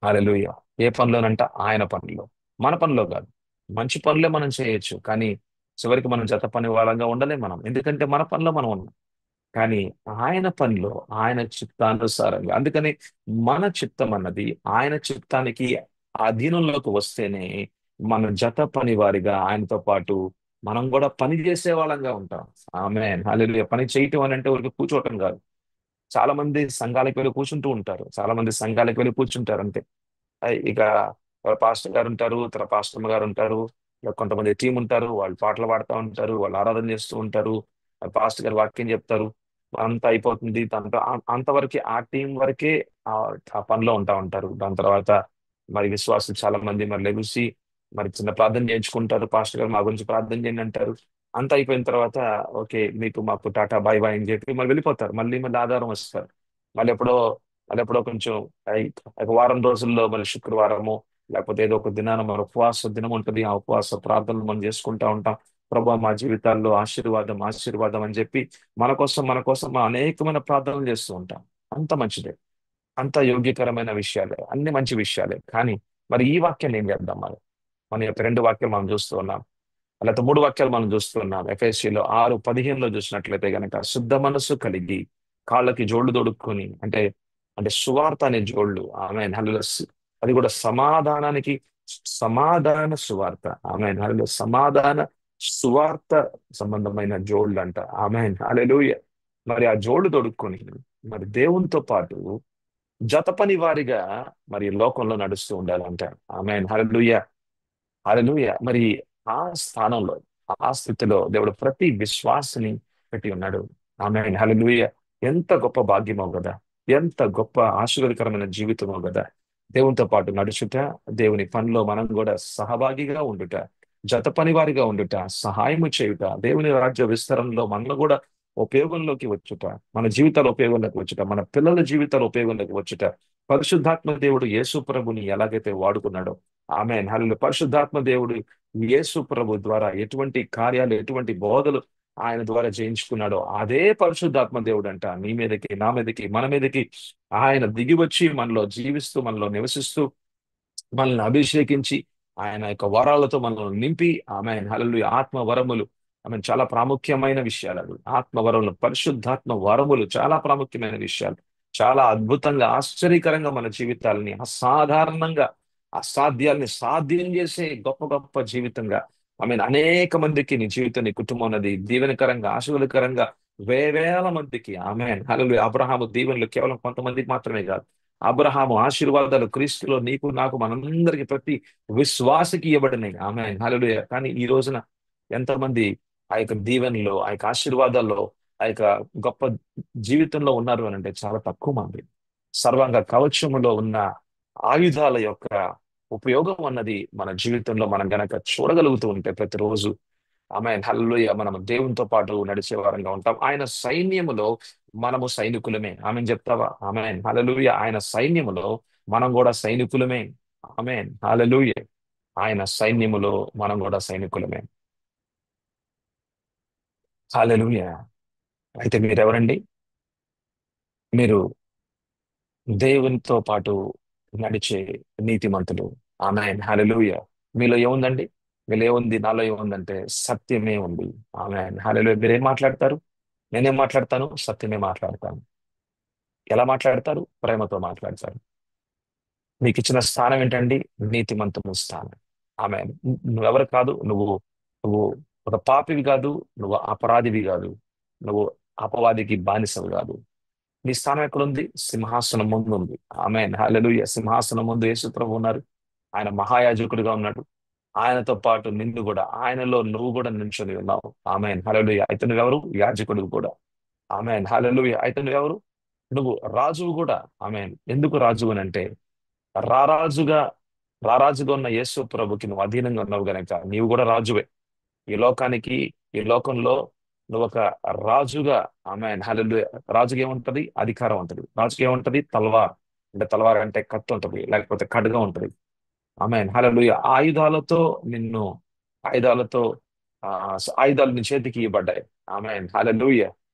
హల్లెలూయా. ఏ పనిలోనంట? ఆయన పనిలో, మన పనిలో కాదు. మంచి పనులే మనం చేయొచ్చు, కానీ చివరికి మనం జత పని వాళ్ళంగా ఉండలేం మనం, ఎందుకంటే మన పనిలో మనం ఉన్నాం. కానీ ఆయన పనిలో, ఆయన చిత్తానుసారంగా, అందుకని మన చిత్తం అన్నది ఆయన చిత్తానికి అధీనంలోకి వస్తేనే మన జత పని వారిగా ఆయనతో పాటు మనం కూడా పని చేసే వాళ్ళంగా ఉంటాం. ఆమేన్ హల్లెలూయా. పని చేయటం అని అంటే ఊరికే కూర్చోవటం కాదు. చాలా మంది సంఘాలకు వెళ్ళి కూర్చుంటూ ఉంటారు, చాలా మంది సంఘాలకు వెళ్ళి కూర్చుంటారు అంతే. ఇక పాస్టర్ గారు ఉంటారు, తర్వాత పాస్టర్ గారు ఉంటారు, ఇక కొంతమంది టీం ఉంటారు, వాళ్ళు పాటలు పాడుతూ ఉంటారు, వాళ్ళు ఆరాధన చేస్తూ ఉంటారు, పాస్టర్ గారు వాక్యం చెప్తారు, అంతా అయిపోతుంది. దాంతో అంతవరకే ఆ టీం వరకే ఆ ఆ పనిలో ఉంటారు. దాని తర్వాత మరి విశ్వాసులు చాలా మంది మరి లెగిసి మరి చిన్న ప్రార్థన చేయించుకుంటారు, పాస్టర్ గారు మా గురించి ప్రార్థన చేయండి అంటారు. అంత అయిపోయిన తర్వాత ఓకే మీకు మాకు టాటా బాయ్ బాయ్ అని చెప్పి మళ్ళీ వెళ్ళిపోతారు. మళ్ళీ మళ్ళీ ఆధారం వస్తారు. మళ్ళీ ఎప్పుడో మళ్ళీ ఎప్పుడో కొంచెం ఐ- ఒక వారం రోజుల్లో మళ్ళీ శుక్రవారము లేకపోతే ఏదో ఒక దినాన మన ఉపవాస దినం ఉంటుంది. ఆ ఉపవాస ప్రార్థనలు మనం చేసుకుంటా ఉంటాం. ప్రభా మా జీవితాల్లో ఆశీర్వాదం ఆశీర్వాదం అని చెప్పి మన కోసం అనేకమైన ప్రార్థనలు చేస్తూ ఉంటాం. అంత మంచిదే, అంత యోగ్యకరమైన విషయాలే, అన్ని మంచి విషయాలే. కానీ మరి ఈ వాక్యాన్ని ఏం చేద్దాం? మన యొక్క రెండు వాక్యాలు మనం చూస్తూ ఉన్నాం, లేకపోతే మూడు వాక్యాలు మనం చూస్తున్నాం. ఎఫ్ఎస్సిలో 6:15 చూసినట్లయితే గనక శుద్ధ మనస్సు కలిగి కాళ్ళకి జోళ్లు తొడుక్కొని, అంటే అంటే సువార్త అనే జోళ్ళు, ఆమె అది కూడా సమాధానానికి సమాధాన సువార్త, ఆమె సమాధాన సువార్త సంబంధమైన జోళ్ళు అంట. ఆమె హల్లెలూయా. మరి ఆ జోళ్ళు తొడుక్కొని మరి దేవునితో పాటు జత పని వారిగా మరి లోకంలో నడుస్తూ ఉండాలంట. ఆమె హల్లెలూయా. హల్లెలూయా. మరి ఆ స్థానంలో, ఆ స్థితిలో దేవుడు ప్రతి విశ్వాసిని పెట్టి ఉన్నాడు. ఆమేన్ హల్లెలూయా. ఎంత గొప్ప భాగ్యమో కదా, ఎంత గొప్ప ఆశీర్వాదకరమైన జీవితమో కదా. దేవునితో పాటు నడుచుట, దేవుని పనిలో మనం కూడా సహభాగిగా ఉండుట, జత పనివారిగా ఉండుట, సహాయము చేయుట, దేవుని రాజ్య విస్తరణలో మనలో కూడా ఉపయోగంలోకి వచ్చుట, మన జీవితాల ఉపయోగంలోకి వచ్చుట, మన పిల్లల జీవితాల ఉపయోగంలోకి వచ్చుట. పరిశుద్ధాత్మ దేవుడు యేసు ప్రభుని ఎలాగైతే వాడుకున్నాడో, ఆమేన్ హల్లెలూయా. పరిశుద్ధాత్మ దేవుడు యేసు ప్రభు ద్వారా ఎటువంటి కార్యాలు, ఎటువంటి బోధలు ఆయన ద్వారా చేయించుకున్నాడో, అదే పరిశుద్ధాత్మ దేవుడు అంట నీ మీదకి, నా మీదకి, మన మీదకి ఆయన దిగి వచ్చి మనలో జీవిస్తూ, మనలో నివసిస్తూ, మనల్ని అభిషేకించి ఆయన యొక్క వరాలతో మనల్ని నింపి, ఆమె హల్లెలూయా. ఆత్మ వరములు, ఆమె చాలా ప్రాముఖ్యమైన విషయాలు అవి. ఆత్మ వరములు, పరిశుద్ధాత్మ వరములు చాలా ప్రాముఖ్యమైన విషయాలు. చాలా అద్భుతంగా, ఆశ్చర్యకరంగా మన జీవితాలని అసాధారణంగా, అసాధ్యాల్ని సాధ్యం చేసే గొప్ప గొప్ప జీవితంగా, అనేక మందికి నీ జీవితం, నీ కుటుంబం అన్నది దీవెనకరంగా, ఆశీర్వాదకరంగా వేవేల మందికి, ఆమె హల్లెలూయా. అబ్రహాము దీవెనలు కేవలం కొంతమందికి మాత్రమే కాదు, అబ్రహాము ఆశీర్వాదాలు క్రీస్తులో నీకు నాకు మనందరికి ప్రతి విశ్వాసకి ఇవ్వబడినాయి. ఆమె హల్లెలూయా. కానీ ఈ రోజున ఎంతమంది ఆ యొక్క దీవెనలో, ఆ యొక్క ఆశీర్వాదాల్లో, ఆ యొక్క గొప్ప జీవితంలో ఉన్నారు అని అంటే చాలా తక్కువ మంది. సర్వాంగ కవచములో ఉన్న ఆయుధాల యొక్క ఉపయోగం అన్నది మన జీవితంలో మనం గనక చూడగలుగుతూ ఉంటే ప్రతిరోజు, ఆమె హల్లెలూయా, మనం దేవునితో పాటు నడిచే వారంగా ఉంటాం. ఆయన సైన్యములో మనము సైనికులమే. ఆమె చెప్తావా? ఆమె హల్లెలూయా. ఆయన సైన్యములో మనం కూడా సైనికులమే. ఆమె హల్లెలూయా. ఆయన సైన్యములో మనం కూడా సైనికులమే. హల్లెలూయా. అయితే మీరెవరండి? మీరు దేవునితో పాటు నడిచే నీతిమంతులు. ఆమేన్ హల్లెలూయా. మీలో ఏముందండి? మీలో ఏముంది? నాలో ఏముందంటే సత్యమే ఉంది. ఆమేన్ హల్లెలూయా. మీరేం మాట్లాడతారు? నేనేం మాట్లాడతాను? సత్యమే మాట్లాడతాను. ఎలా మాట్లాడతారు? ప్రేమతో మాట్లాడతారు. మీకు ఇచ్చిన స్థానం ఏంటండి? నీతిమంతుని స్థానం. ఆమె నువ్వెవరు కాదు, నువ్వు ఒక పాపివి కాదు, నువ్వు అపరాధివి కాదు, నువ్వు అపవాదికి బానిసవి కాదు. నీ స్థానం ఎక్కడుంది? సింహాసనం ముందు ఉంది. ఆమె హల్లెలూయా. సింహాసనం ముందు యేసు ప్రభు ఉన్నారు. ఆయన మహాయాజకుడిగా ఉన్నాడు. ఆయనతో పాటు నిన్ను కూడా, ఆయనలో నువ్వు కూడా నిల్చొని ఉన్నావు. ఆమె హల్లెలూయా. అయితే నువ్వెవరు? యాజకుడు కూడా. ఆమె హల్లెలూయా. అయితే నువ్వెవరు? నువ్వు రాజువు కూడా. ఆమె ఎందుకు రాజు అని అంటే, రారాజుగా రారాజుగా ఉన్న యేసు ప్రభుకి నువ్వు అధీనంగా ఉన్నావు గనక నీవు కూడా రాజువే. ఈ లోకానికి, ఈ లోకంలో నువ్వు ఒక రాజుగా. ఆమె హల్లెలూయా. రాజుకి ఏముంటది? అధికారం ఉంటది. రాజుకి ఏముంటది? తల్వార్. అంటే తల్వార్ అంటే కత్తి ఉంటది, లేకపోతే ఖడ్గం ఉంటది. ఆమె హల్లెలూయా. ఆయుధాలతో నిన్ను, ఆయుధాలతో ఆ ఆయుధాలు నీ చేతికి ఇవ్వబడ్డాయి. ఆమె హల్లెలూయా.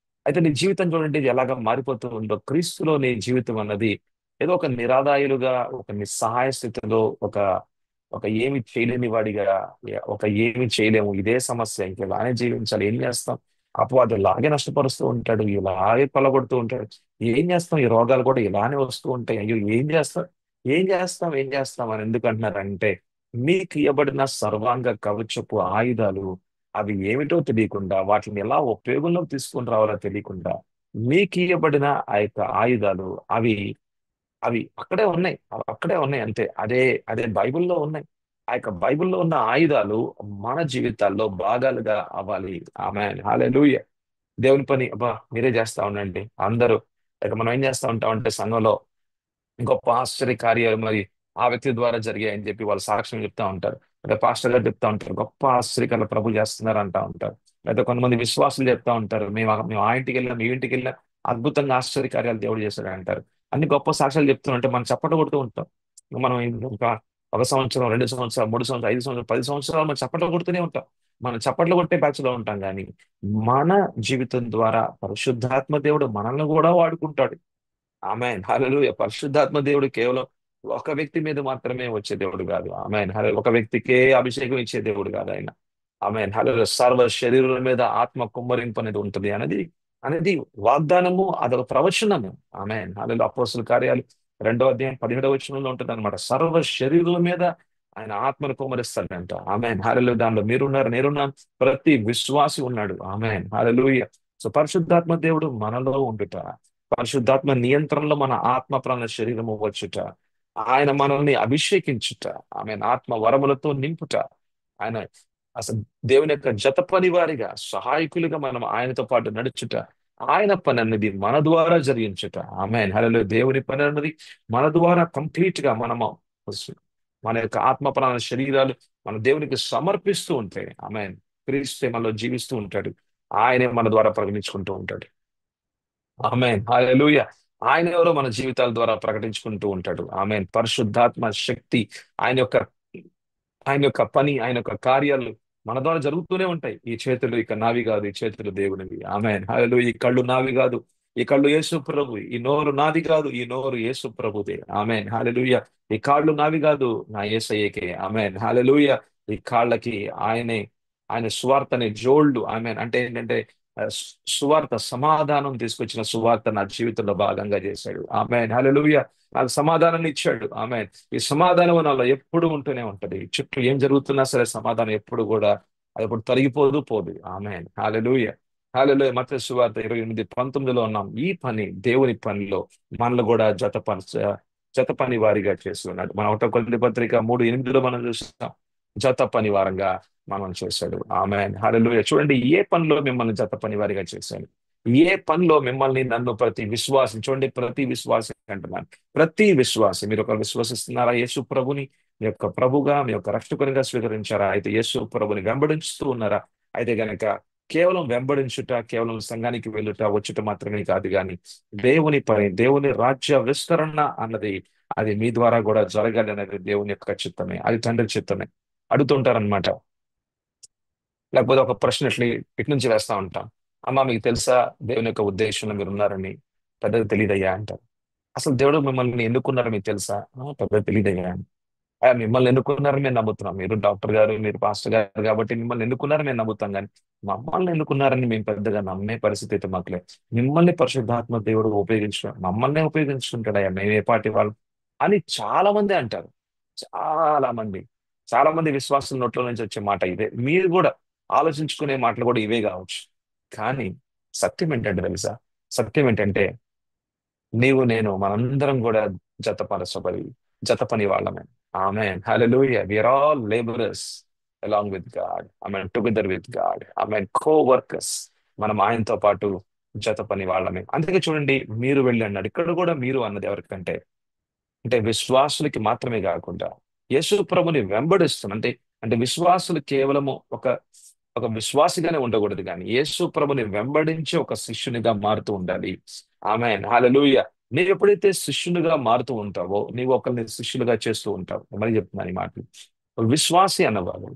అయితే నీ జీవితం చూడండి ఇది ఎలాగ మారిపోతూ ఉందో. క్రీస్తులో నీ జీవితం అన్నది ఏదో ఒక నిరాదాయులుగా, ఒక నిస్సహాయ స్థితిలో, ఒక ఒక ఏమి చేయలేని వాడిగా, ఒక ఏమి చేయలేము, ఇదే సమస్య, ఇంక ఇలానే జీవించాలి, ఏం చేస్తాం? అపవాదు ఇలాగే నష్టపరుస్తూ ఉంటాడు, ఇలాగే కొలగొడుతూ ఉంటాడు. ఏం చేస్తాం? ఈ రోగాలు కూడా ఇలానే వస్తూ ఉంటాయి. అయ్యో ఏం చేస్తాం, ఏం చేస్తాం అని ఎందుకు అంటున్నారంటే, మీకు ఇవ్వబడిన సర్వాంగ కవచపు ఆయుధాలు అవి ఏమిటో తెలియకుండా, వాటిని ఎలా ఉపయోగంలోకి తీసుకొని రావాలో తెలియకుండా, మీకు ఇవ్వబడిన ఆ యొక్క ఆయుధాలు అవి అవి అక్కడే ఉన్నాయి. అవి అక్కడే ఉన్నాయి అంతే. అదే అదే బైబిల్లో ఉన్నాయి. ఆ యొక్క బైబిల్లో ఉన్న ఆయుధాలు మన జీవితాల్లో భాగాలుగా అవ్వాలి. ఆమె హల్లెలూయా. దేవుని పని అబ్బా మీరే చేస్తా ఉండండి అందరూ. ఇక మనం ఏం చేస్తా ఉంటాం అంటే సంఘంలో గొప్ప ఆశ్చర్య కార్యాలు మరి ఆ వ్యక్తి ద్వారా జరిగాయని చెప్పి వాళ్ళు సాక్ష్యం చెప్తా ఉంటారు. అంటే పాస్టర్ గారు చెప్తా ఉంటారు, గొప్ప ఆశ్చర్యకార్యాలు ప్రభు చేస్తున్నారు అంటా ఉంటారు. లేదా కొంతమంది విశ్వాసులు చెప్తా ఉంటారు, మేము ఆ ఇంటికి వెళ్ళినా మీ ఇంటికి వెళ్ళినా అద్భుతంగా ఆశ్చర్యకార్యాలు దేవుడు చేశాడు అంటారు. అన్ని గొప్ప సాక్ష్యాలు చెప్తుంటే మనం చప్పట్లు కొడుతూ ఉంటాం. మనం ఇంకా 1 సంవత్సరం, 2 సంవత్సరాలు, 3 సంవత్సరాలు, 5 సంవత్సరాలు, 10 సంవత్సరాలు మనం చప్పట్లు కొడుతూనే ఉంటాం. మనం చప్పట్లు కొట్టే బ్యాచ్ లో ఉంటాం. కానీ మన జీవితం ద్వారా పరిశుద్ధాత్మ దేవుడు మనల్ని కూడా వాడుకుంటాడు. Amen hallelujah. పరిశుద్ధాత్మ దేవుడు కేవలం ఒక వ్యక్తి మీద మాత్రమే వచ్చే దేవుడు కాదు. Amen hallelujah. ఒక వ్యక్తికే అభిషేకం ఇచ్చే దేవుడు కాదు ఆయన. Amen hallelujah. సర్వ శరీరుల మీద ఆత్మ కుమ్మరింపు అనేది ఉంటుంది అనేది అనేది వాగ్దానము, అదొక ప్రవచనము. Amen hallelujah. అపోస్తలుల కార్యాలు 2వ అధ్యాయం 17వ వచనంలో ఉంటుంది అనమాట. సర్వ శరీరుల మీద ఆయన ఆత్మను కుమ్మరిస్తాడంట. Amen hallelujah. దానిలో మీరున్నారు, నేనున్నాను, ప్రతి విశ్వాసి ఉన్నాడు. Amen hallelujah. సో పరిశుద్ధాత్మ దేవుడు మనలో ఉండుట, పరిశుద్ధాత్మ నియంత్రణలో మన ఆత్మ ప్రాణ శరీరము వచ్చుట, ఆయన మనల్ని అభిషేకించుట, ఆమె ఆత్మ వరములతో నింపుట, ఆయన అసలు దేవుని యొక్క జత పని వారిగా సహాయకులుగా మనం ఆయనతో పాటు నడుచుట, ఆయన పని అన్నది మన ద్వారా జరిగించుట. ఆమె హల్లెలూయా. దేవుని పని అన్నది మన ద్వారా కంప్లీట్ గా మనము మన యొక్క ఆత్మ ప్రాణ శరీరాలు మన దేవునికి సమర్పిస్తూ ఉంటే, ఆమె క్రీస్తు మనలో జీవిస్తూ ఉంటాడు. ఆయనే మన ద్వారా ప్రకటించుకుంటూ ఉంటాడు. Amen hallelujah. ఆయన ఎవరో మన జీవితాల ద్వారా ప్రకటించుకుంటూ ఉంటాడు. ఆమెన్. పరిశుద్ధాత్మ శక్తి, ఆయన యొక్క ఆయన యొక్క పని, ఆయన యొక్క కార్యాలు మన ద్వారా జరుగుతూనే ఉంటాయి. ఈ చేతులు ఇక నావి కాదు, ఈ చేతులు దేవునివి. Amen hallelujah. ఈ కళ్ళు నావి కాదు, ఈ కళ్ళు యేసు ప్రభు. ఈ నోరు నాది కాదు, ఈ నోరు యేసు ప్రభుదే. Amen hallelujah. ఈ కాళ్ళు నావి కాదు, నా యేసయ్యకే. Amen hallelujah. ఈ కాళ్ళకి ఆయనే, ఆయన సువార్తని జోల్డు. ఆమెన్ అంటే ఏంటంటే సువార్త, సమాధానం తీసుకొచ్చిన సువార్త నా జీవితంలో భాగంగా చేశాడు. Amen hallelujah. నాకు సమాధానాన్ని ఇచ్చాడు. ఆమెన్. ఈ సమాధానం నాలో ఎప్పుడు ఉంటూనే ఉంటది. చుట్టూ ఏం జరుగుతున్నా సరే సమాధానం ఎప్పుడు కూడా అది ఎప్పుడు తరిగిపోదు పోదు. Amen hallelujah. హల్లెలూయా. మత్తయి సువార్త 28:19లో ఉన్నాం. ఈ పని, దేవుని పనిలో మనల్ని కూడా జత పని వారిగా చేస్తున్నాడు. మన 1 కొరింథీ 3:8లో మనం చూస్తాం, జత పని వారంగా మనం చేశాడు. Amen hallelujah. చూడండి, ఏ పనిలో మిమ్మల్ని జత పని వారిగా చేశాడు, ఏ పనిలో మిమ్మల్ని, నన్ను, ప్రతి విశ్వాసం, చూడండి ప్రతి విశ్వాసి అంటున్నాను, ప్రతి విశ్వాసి. మీరు ఒక విశ్వసిస్తున్నారా యేసు ప్రభుని మీ యొక్క ప్రభుగా, మీ యొక్క రక్షకునిగా స్వీకరించారా? అయితే యేసు ప్రభుని వెంబడిస్తూ ఉన్నారా? అయితే గనక కేవలం వెంబడించుట, కేవలం సంఘానికి వెళ్ళుట, వచ్చుట మాత్రమే కాదు, కానీ దేవుని పని, దేవుని రాజ్య విస్తరణ అన్నది అది మీ ద్వారా కూడా జరగాలి అనేది దేవుని యొక్క చిత్తమే, అది తండ్రి చిత్తమే. అడుగుతుంటారనమాట. లేకపోతే ఒక ప్రశ్న ఇటు నుంచి వేస్తా ఉంటాం, అమ్మా మీకు తెలుసా దేవుని యొక్క ఉద్దేశంలో మీరు ఉన్నారని? పెద్దగా తెలియదయ్యా అంటారు. అసలు దేవుడు మిమ్మల్ని ఎన్నుకున్నారో మీకు తెలుసా? పెద్దగా తెలియదయ్యా. మిమ్మల్ని ఎన్నుకున్నారని మేము నమ్ముతున్నాం. మీరు డాక్టర్ గారు, మీరు పాస్టర్ గారు కాబట్టి మిమ్మల్ని ఎన్నుకున్నారని మేము నమ్ముతాం. కానీ మమ్మల్ని ఎన్నుకున్నారని మేము పెద్దగా నమ్మే పరిస్థితి అయితే మాకు లేదు. మిమ్మల్ని పరిశుద్ధాత్మ దేవుడు మమ్మల్ని ఉపయోగించుకుంటాడయ్యా, మేము ఏ పార్టీ వాళ్ళు అని చాలా మంది అంటారు. చాలా మంది, చాలా మంది విశ్వాసుల నోట్ల నుంచి వచ్చే మాట ఇదే. మీరు కూడా ఆలోచించుకునే మాటలు కూడా ఇవే కావచ్చు. కానీ సత్యం ఏంటంటే తెలుసా? సత్యం ఏంటంటే నీవు నేను మనందరం కూడా జతపరచబడి జత పని వాళ్ళమే. Amen hallelujah. We are all labourers along with God. Amen together with God. Amen coworkers. మనం ఆయనతో పాటు జత పని వాళ్ళమే. అందుకే చూడండి, మీరు వెళ్ళి అన్నాడు. ఇక్కడ కూడా మీరు అన్నది ఎవరికంటే, అంటే విశ్వాసులకి మాత్రమే కాకుండా యేసు ప్రభుని వెంబడిస్తున్న, అంటే అంటే విశ్వాసులు కేవలము ఒక ఒక విశ్వాసిగానే ఉండకూడదు, కానీ యేసు ప్రభుని వెంబడించి ఒక శిష్యునిగా మారుతూ ఉండాలి. ఆమేన్ హల్లెలూయా. నీవు ఎప్పుడైతే శిష్యునిగా మారుతూ ఉంటావో, నీవు ఒకరిని శిష్యులుగా చేస్తూ ఉంటావు. మరి చెప్తున్నాను ఈ మాటలు. విశ్వాసి అన్నవాడు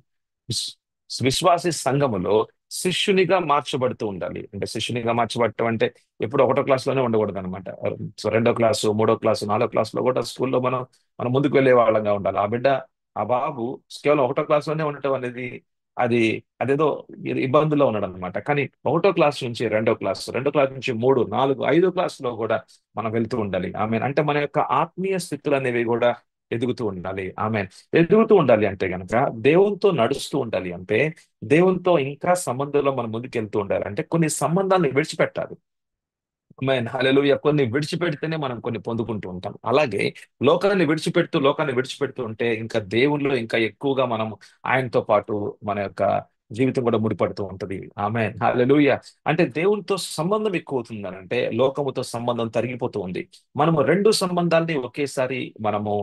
విస్- విశ్వాసి సంఘములో శిష్యునిగా మార్చబడుతూ ఉండాలి. అంటే శిష్యునిగా మార్చబడటం అంటే ఎప్పుడు 1వ క్లాస్లోనే ఉండకూడదు అనమాట. సో 2వ క్లాసు, 3వ క్లాసు, 4వ క్లాసులో కూడా స్కూల్లో మనం మనం ముందుకు వెళ్ళే వాళ్ళంగా ఉండాలి. ఆ బిడ్డ, ఆ బాబు కేవలం 1వ క్లాస్లోనే ఉండటం అనేది అది అదేదో ఇబ్బందుల్లో ఉన్నాడు అనమాట. కానీ 1వ క్లాస్ నుంచి 2వ క్లాస్, 2వ క్లాస్ నుంచి 3, 4, 5వ క్లాసులో కూడా మనం వెళ్తూ ఉండాలి. ఆమె అంటే మన యొక్క ఆత్మీయ స్థితులు అనేవి కూడా ఎదుగుతూ ఉండాలి. ఆమె ఎదుగుతూ ఉండాలి అంటే గనక దేవునితో నడుస్తూ ఉండాలి. అంటే దేవునితో ఇంకా సంబంధంలో మనం ముందుకు వెళ్తూ ఉండాలి. అంటే కొన్ని సంబంధాలను విడిచిపెట్టాలి. ఆమేన్ హల్లెలూయా. కొన్ని విడిచిపెడితేనే మనం కొన్ని పొందుకుంటూ ఉంటాం. అలాగే లోకాన్ని విడిచిపెడుతూ ఉంటే ఇంకా దేవునిలో ఇంకా ఎక్కువగా మనం ఆయనతో పాటు మన యొక్క జీవితం కూడా ముడిపడుతూ ఉంటది. ఆమె హల్లెలూయా. అంటే దేవునితో సంబంధం ఎక్కువ అవుతుంది అంటే లోకముతో సంబంధం తరిగిపోతూ ఉంది. మనము రెండు సంబంధాల్ని ఒకేసారి మనము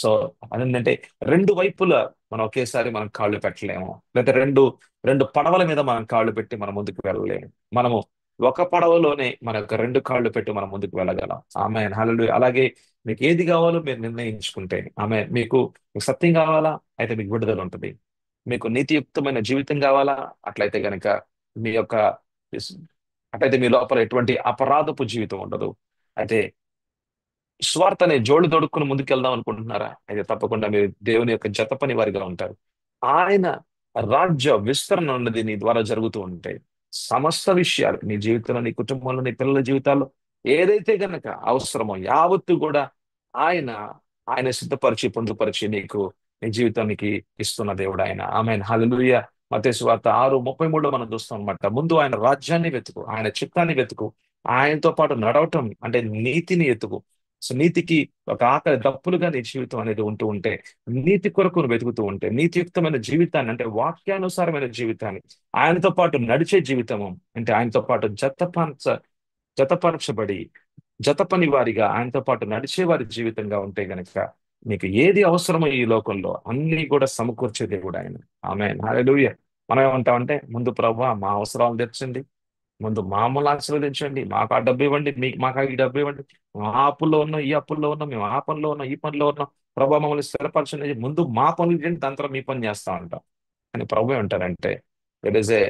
సో అదేంటంటే రెండు వైపులా మనం ఒకేసారి మనం కాళ్ళు పెట్టలేము. లేదా రెండు రెండు పడవల మీద మనం కాళ్ళు పెట్టి మనం ముందుకు వెళ్ళలేము. మనము ఒక పడవలోనే మన యొక్క రెండు కాళ్ళు పెట్టి మనం ముందుకు వెళ్ళగలం. ఆమె హల్లెలూయా. అలాగే మీకు ఏది కావాలో మీరు నిర్ణయించుకుంటే మీకు సత్యం కావాలా, అయితే మీకు విడుదల ఉంటుంది. మీకు నీతియుక్తమైన జీవితం కావాలా, అట్లయితే గనక మీ యొక్క అట్లయితే మీ లోపల ఎటువంటి అపరాధపు జీవితం ఉండదు. అయితే స్వార్థ అనే జోడు తొడుక్కుని ముందుకెళ్దాం అనుకుంటున్నారా, అయితే తప్పకుండా మీరు దేవుని యొక్క జత పని వారిగా ఉంటారు. ఆయన రాజ్య విస్తరణ అన్నది నీ ద్వారా జరుగుతూ ఉంటాయి. సమస్త విషయాలు నీ జీవితంలో, నీ కుటుంబంలో, నీ పిల్లల జీవితాల్లో ఏదైతే గనక అవసరమో యావత్తు కూడా ఆయన ఆయన సిద్ధపరిచి పొందుపరిచి నీ జీవితానికి ఇస్తున్న దేవుడు ఆయన. Amen hallelujah. మత్తయి సువార్త 6:33 మనం చూస్తాం అనమాట. ముందు ఆయన రాజ్యాన్ని వెతుకు, ఆయన చిత్తాన్ని వెతుకు, ఆయనతో పాటు నడవటం అంటే నీతిని ఎతుకు. సో నీతికి ఒక ఆకలి దప్పులుగా నీ జీవితం అనేది ఉంటూ ఉంటే, నీతి కొరకు నువ్వు వెతుకుతూ ఉంటే, నీతియుక్తమైన జీవితాన్ని అంటే వాక్యానుసారమైన జీవితాన్ని, ఆయనతో పాటు నడిచే జీవితము అంటే ఆయనతో పాటు జతపరచబడి జత పని వారిగా ఆయనతో పాటు నడిచే వారి జీవితంగా ఉంటే గనక నీకు ఏది అవసరమో ఈ లోకంలో అన్ని కూడా సమకూర్చే దేవుడు ఆయన. ఆమేన్ హల్లెలూయా. మనం ఏమంటామంటే, ముందు ప్రభువా మా అవసరాలు తీర్చండి, ముందు మామూలు ఆశీర్వదించండి, మాకు ఆ డబ్బు ఇవ్వండి, మాకు ఈ డబ్బు ఇవ్వండి, మేము ఆ అప్పుల్లో ఉన్నాం, ఈ అప్పుల్లో ఉన్నాం, మేము ఆ పనిలో ఉన్నాం, ఈ పనిలో ఉన్నాం, ప్రభావ మమ్మల్ని స్థిరపరచండి, ముందు మా పనులు చేయండి, దాని తర్వాత మీ పని చేస్తా ఉంటాం. అని ప్రభు ఏమంటారంటే, ఇట్ ఈస్ ఏ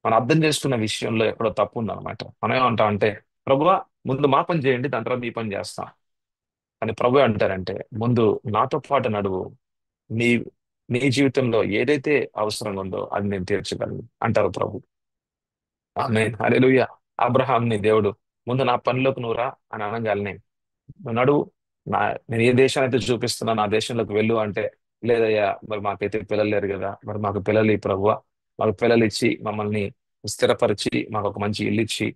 మనం అర్థం చేసుకున్న విషయంలో ఎక్కడో తప్పు ఉందన్నమాట. మనం ఏమంటాం అంటే, ప్రభువా ముందు మా పని చేయండి, దాని తర్వాత మీ పని చేస్తాం అని ప్రభు అంటారంటే, ముందు నాతో పాటు నడువు, నీ నీ జీవితంలో ఏదైతే అవసరంగా ఉందో అది నేను తీర్చగలను అంటారు ప్రభు. ఆమేన్ హల్లెలూయా. అబ్రహాంని దేవుడు ముందు నా పనిలోకి నువ్వు రా అని అనగానే, నువ్వు నడువు, నా నేను ఏ దేశాన్ని అయితే చూపిస్తున్నా ఆ దేశంలోకి వెళ్ళు అంటే, లేదయ్యా మరి మాకైతే పిల్లలు లేరు కదా, మరి మాకు పిల్లలు ఈ ప్రభువా, మాకు పిల్లలు ఇచ్చి మమ్మల్ని స్థిరపరిచి మాకు ఒక మంచి ఇల్లు ఇచ్చి,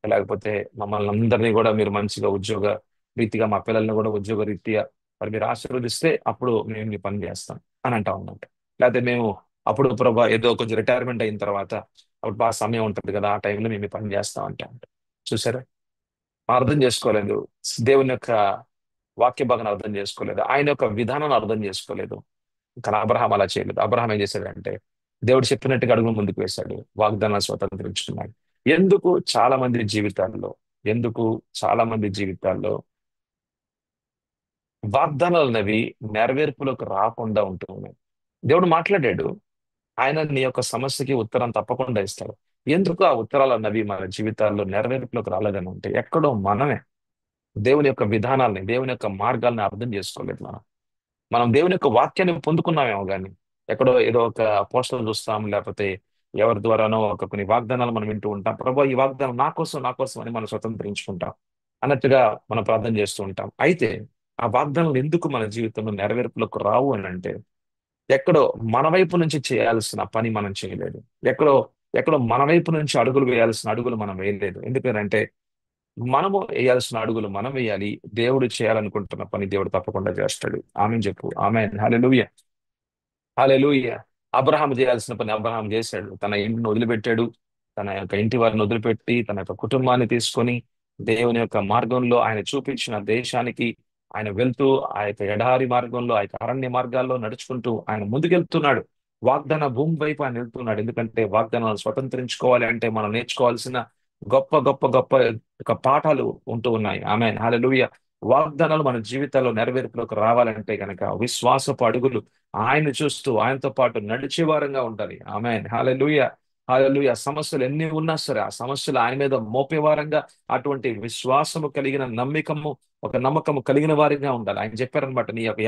లేకపోతే మమ్మల్ని అందరినీ కూడా మీరు మంచిగా ఉద్యోగ రీతిగా మా పిల్లల్ని కూడా ఉద్యోగ రీత్యా మరి మీరు ఆశీర్వదిస్తే అప్పుడు మేము మీ పని చేస్తాం అని అంటా ఉన్నమాట. లేకపోతే మేము అప్పుడు ప్రభా ఏదో కొంచెం రిటైర్మెంట్ అయిన తర్వాత అప్పుడు బాగా సమయం ఉంటుంది కదా, ఆ టైంలో మేము ఈ పని చేస్తాం అంటే చూసారా, అర్థం చేసుకోలేదు. దేవుని యొక్క వాక్య భాగాన్ని అర్థం చేసుకోలేదు, ఆయన యొక్క విధానాన్ని అర్థం చేసుకోలేదు. కానీ అబ్రహాం అలా చేయలేదు. అబ్రహాం ఏం చేశాడంటే, దేవుడు చెప్పినట్టుగా అడుగులు ముందుకు వేశాడు, వాగ్దానాన్ని స్వతంత్రించుకున్నాడు. ఎందుకు చాలా మంది జీవితాల్లో ఎందుకు చాలా మంది జీవితాల్లో వాగ్దానాలు అనేవి నెరవేర్పులోకి రాకుండా ఉంటూ ఉన్నాయి. దేవుడు మాట్లాడాడు, ఆయన నీ యొక్క సమస్యకి ఉత్తరం తప్పకుండా ఇస్తాడు. ఎందుకు ఆ ఉత్తరాలు అన్నవి మన జీవితాల్లో నెరవేర్పులోకి రాలేదని అంటే, ఎక్కడో మనమే దేవుని యొక్క విధానాల్ని, దేవుని యొక్క మార్గాల్ని అర్థం చేసుకోలేదు. మనం దేవుని యొక్క వాక్యాన్ని పొందుకున్నామేమో కానీ, ఎక్కడో ఏదో ఒక పోస్టర్ చూస్తాం, లేకపోతే ఎవరి ద్వారానో ఒక కొన్ని వాగ్దానాలు మనం వింటూ ఉంటాం. ప్రభు ఈ వాగ్దానం నా కోసం అని మనం స్వతంత్రించుకుంటాం అన్నట్టుగా మనం ప్రార్థన చేస్తూ ఉంటాం. అయితే ఆ వాగ్దానాలు ఎందుకు మన జీవితంలో నెరవేర్పులోకి రావు అని అంటే, ఎక్కడో మన వైపు నుంచి చేయాల్సిన పని మనం చేయలేదు. ఎక్కడో ఎక్కడో మన వైపు నుంచి అడుగులు వేయాల్సిన అడుగులు మనం వేయలేదు. ఎందుకంటే మనము వేయాల్సిన అడుగులు మనం వేయాలి. దేవుడు చేయాలనుకుంటున్న పని దేవుడు తప్పకుండా చేస్తాడు. ఆమెన్ చెప్పు. Amen hallelujah. హల్లెలూయా. అబ్రహాం చేయాల్సిన పని అబ్రహాం చేశాడు. తన ఇంటిని వదిలిపెట్టాడు. తన యొక్క ఇంటి వారిని వదిలిపెట్టి తన యొక్క కుటుంబాన్ని తీసుకొని దేవుని యొక్క మార్గంలో ఆయన చూపించిన దేశానికి ఆయన వెళ్తూ, ఆ యొక్క ఎడారి మార్గంలో, ఆ యొక్క అరణ్య మార్గాల్లో నడుచుకుంటూ ఆయన ముందుకెళ్తున్నాడు. వాగ్దాన భూమి వైపు ఆయన వెళ్తున్నాడు. ఎందుకంటే వాగ్దానాలు స్వతంత్రించుకోవాలి అంటే మనం నేర్చుకోవాల్సిన గొప్ప గొప్ప గొప్ప యొక్క పాఠాలు ఉంటూ ఉన్నాయి. Amen hallelujah. వాగ్దానాలు మన జీవితాల్లో నెరవేర్పులోకి రావాలంటే గనక విశ్వాసపు అడుగులు ఆయన చూస్తూ ఆయనతో పాటు నడిచే వారంగా ఉండాలి. ఆమేన్ హల్లెలూయా. హల్లెలూయా. సమస్యలు ఎన్ని ఉన్నా సరే ఆ సమస్యలు ఆయన మీద మోపే వారంగా, అటువంటి విశ్వాసము కలిగిన ఒక నమ్మకము కలిగిన వారిగా ఉండాలి. ఆయన చెప్పారనమాట, నీ యొక్క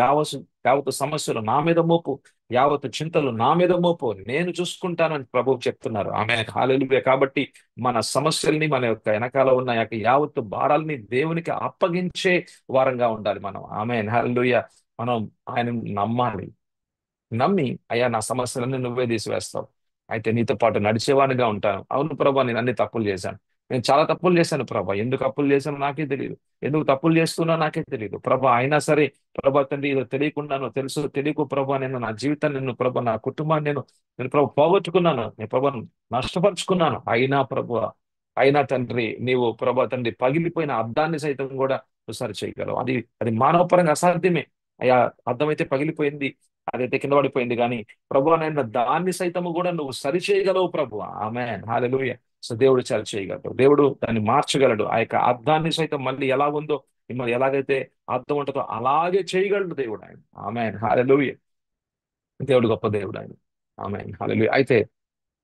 యావత్తు సమస్యలు నా మీద మోపు, యావత్తు చింతలు నా మీద మోపు, నేను చూసుకుంటానని ప్రభువు చెప్తున్నారు. ఆమేన్ హల్లెలూయా. కాబట్టి మన సమస్యల్ని, మన యొక్క వెనకాల ఉన్న యొక్క యావత్తు భారాల్ని దేవునికి అప్పగించే వారంగా ఉండాలి మనం. ఆమేన్ హల్లెలూయా. మనం ఆయన నమ్మాలి. నమ్మి, అయ్యా నా సమస్యలన్నీ నువ్వే తీసివేస్తావు, అయితే నీతో పాటు నడిచేవాడిగా ఉంటాను. అవును ప్రభా, నేను అన్ని తప్పులు చేశాను, నేను చాలా తప్పులు చేశాను ప్రభా, ఎందుకు అప్పులు చేశానో నాకే తెలియదు, ఎందుకు తప్పులు చేస్తున్నా నాకే తెలియదు ప్రభా. అయినా సరే ప్రభా తండ్రి, ఇది తెలియకుండాను తెలుసు తెలియకు ప్రభా, నేను నా జీవితాన్ని నేను ప్రభా, నా కుటుంబాన్ని నేను ప్రభు పోగొట్టుకున్నాను, నేను ప్రభా నష్టపరుచుకున్నాను. అయినా ప్రభు, అయినా తండ్రి నీవు ప్రభా తండ్రి పగిలిపోయిన అద్దాన్ని సైతం కూడా నువ్వు సరి చేయగలవు. అది అది మానవపరంగా అసాధ్యమే అయ్యా. అద్దం అయితే పగిలిపోయింది, అదైతే కింద పడిపోయింది, కానీ ప్రభు నేను దాన్ని సైతము కూడా నువ్వు సరి చేయగలవు ప్రభు. ఆమేన్, హల్లెలూయా. సో దేవుడు సరి చేయగలడు, దేవుడు దాన్ని మార్చగలడు. ఆ యొక్క అద్దాన్ని సైతం మళ్ళీ ఎలా ఉందో, మిమ్మల్ని ఎలాగైతే అర్థం ఉంటుందో అలాగే చేయగలడు దేవుడు ఆయన. ఆమేన్, హల్లెలూయా. దేవుడు గొప్ప దేవుడు ఆయన. ఆమేన్, హల్లెలూయా. అయితే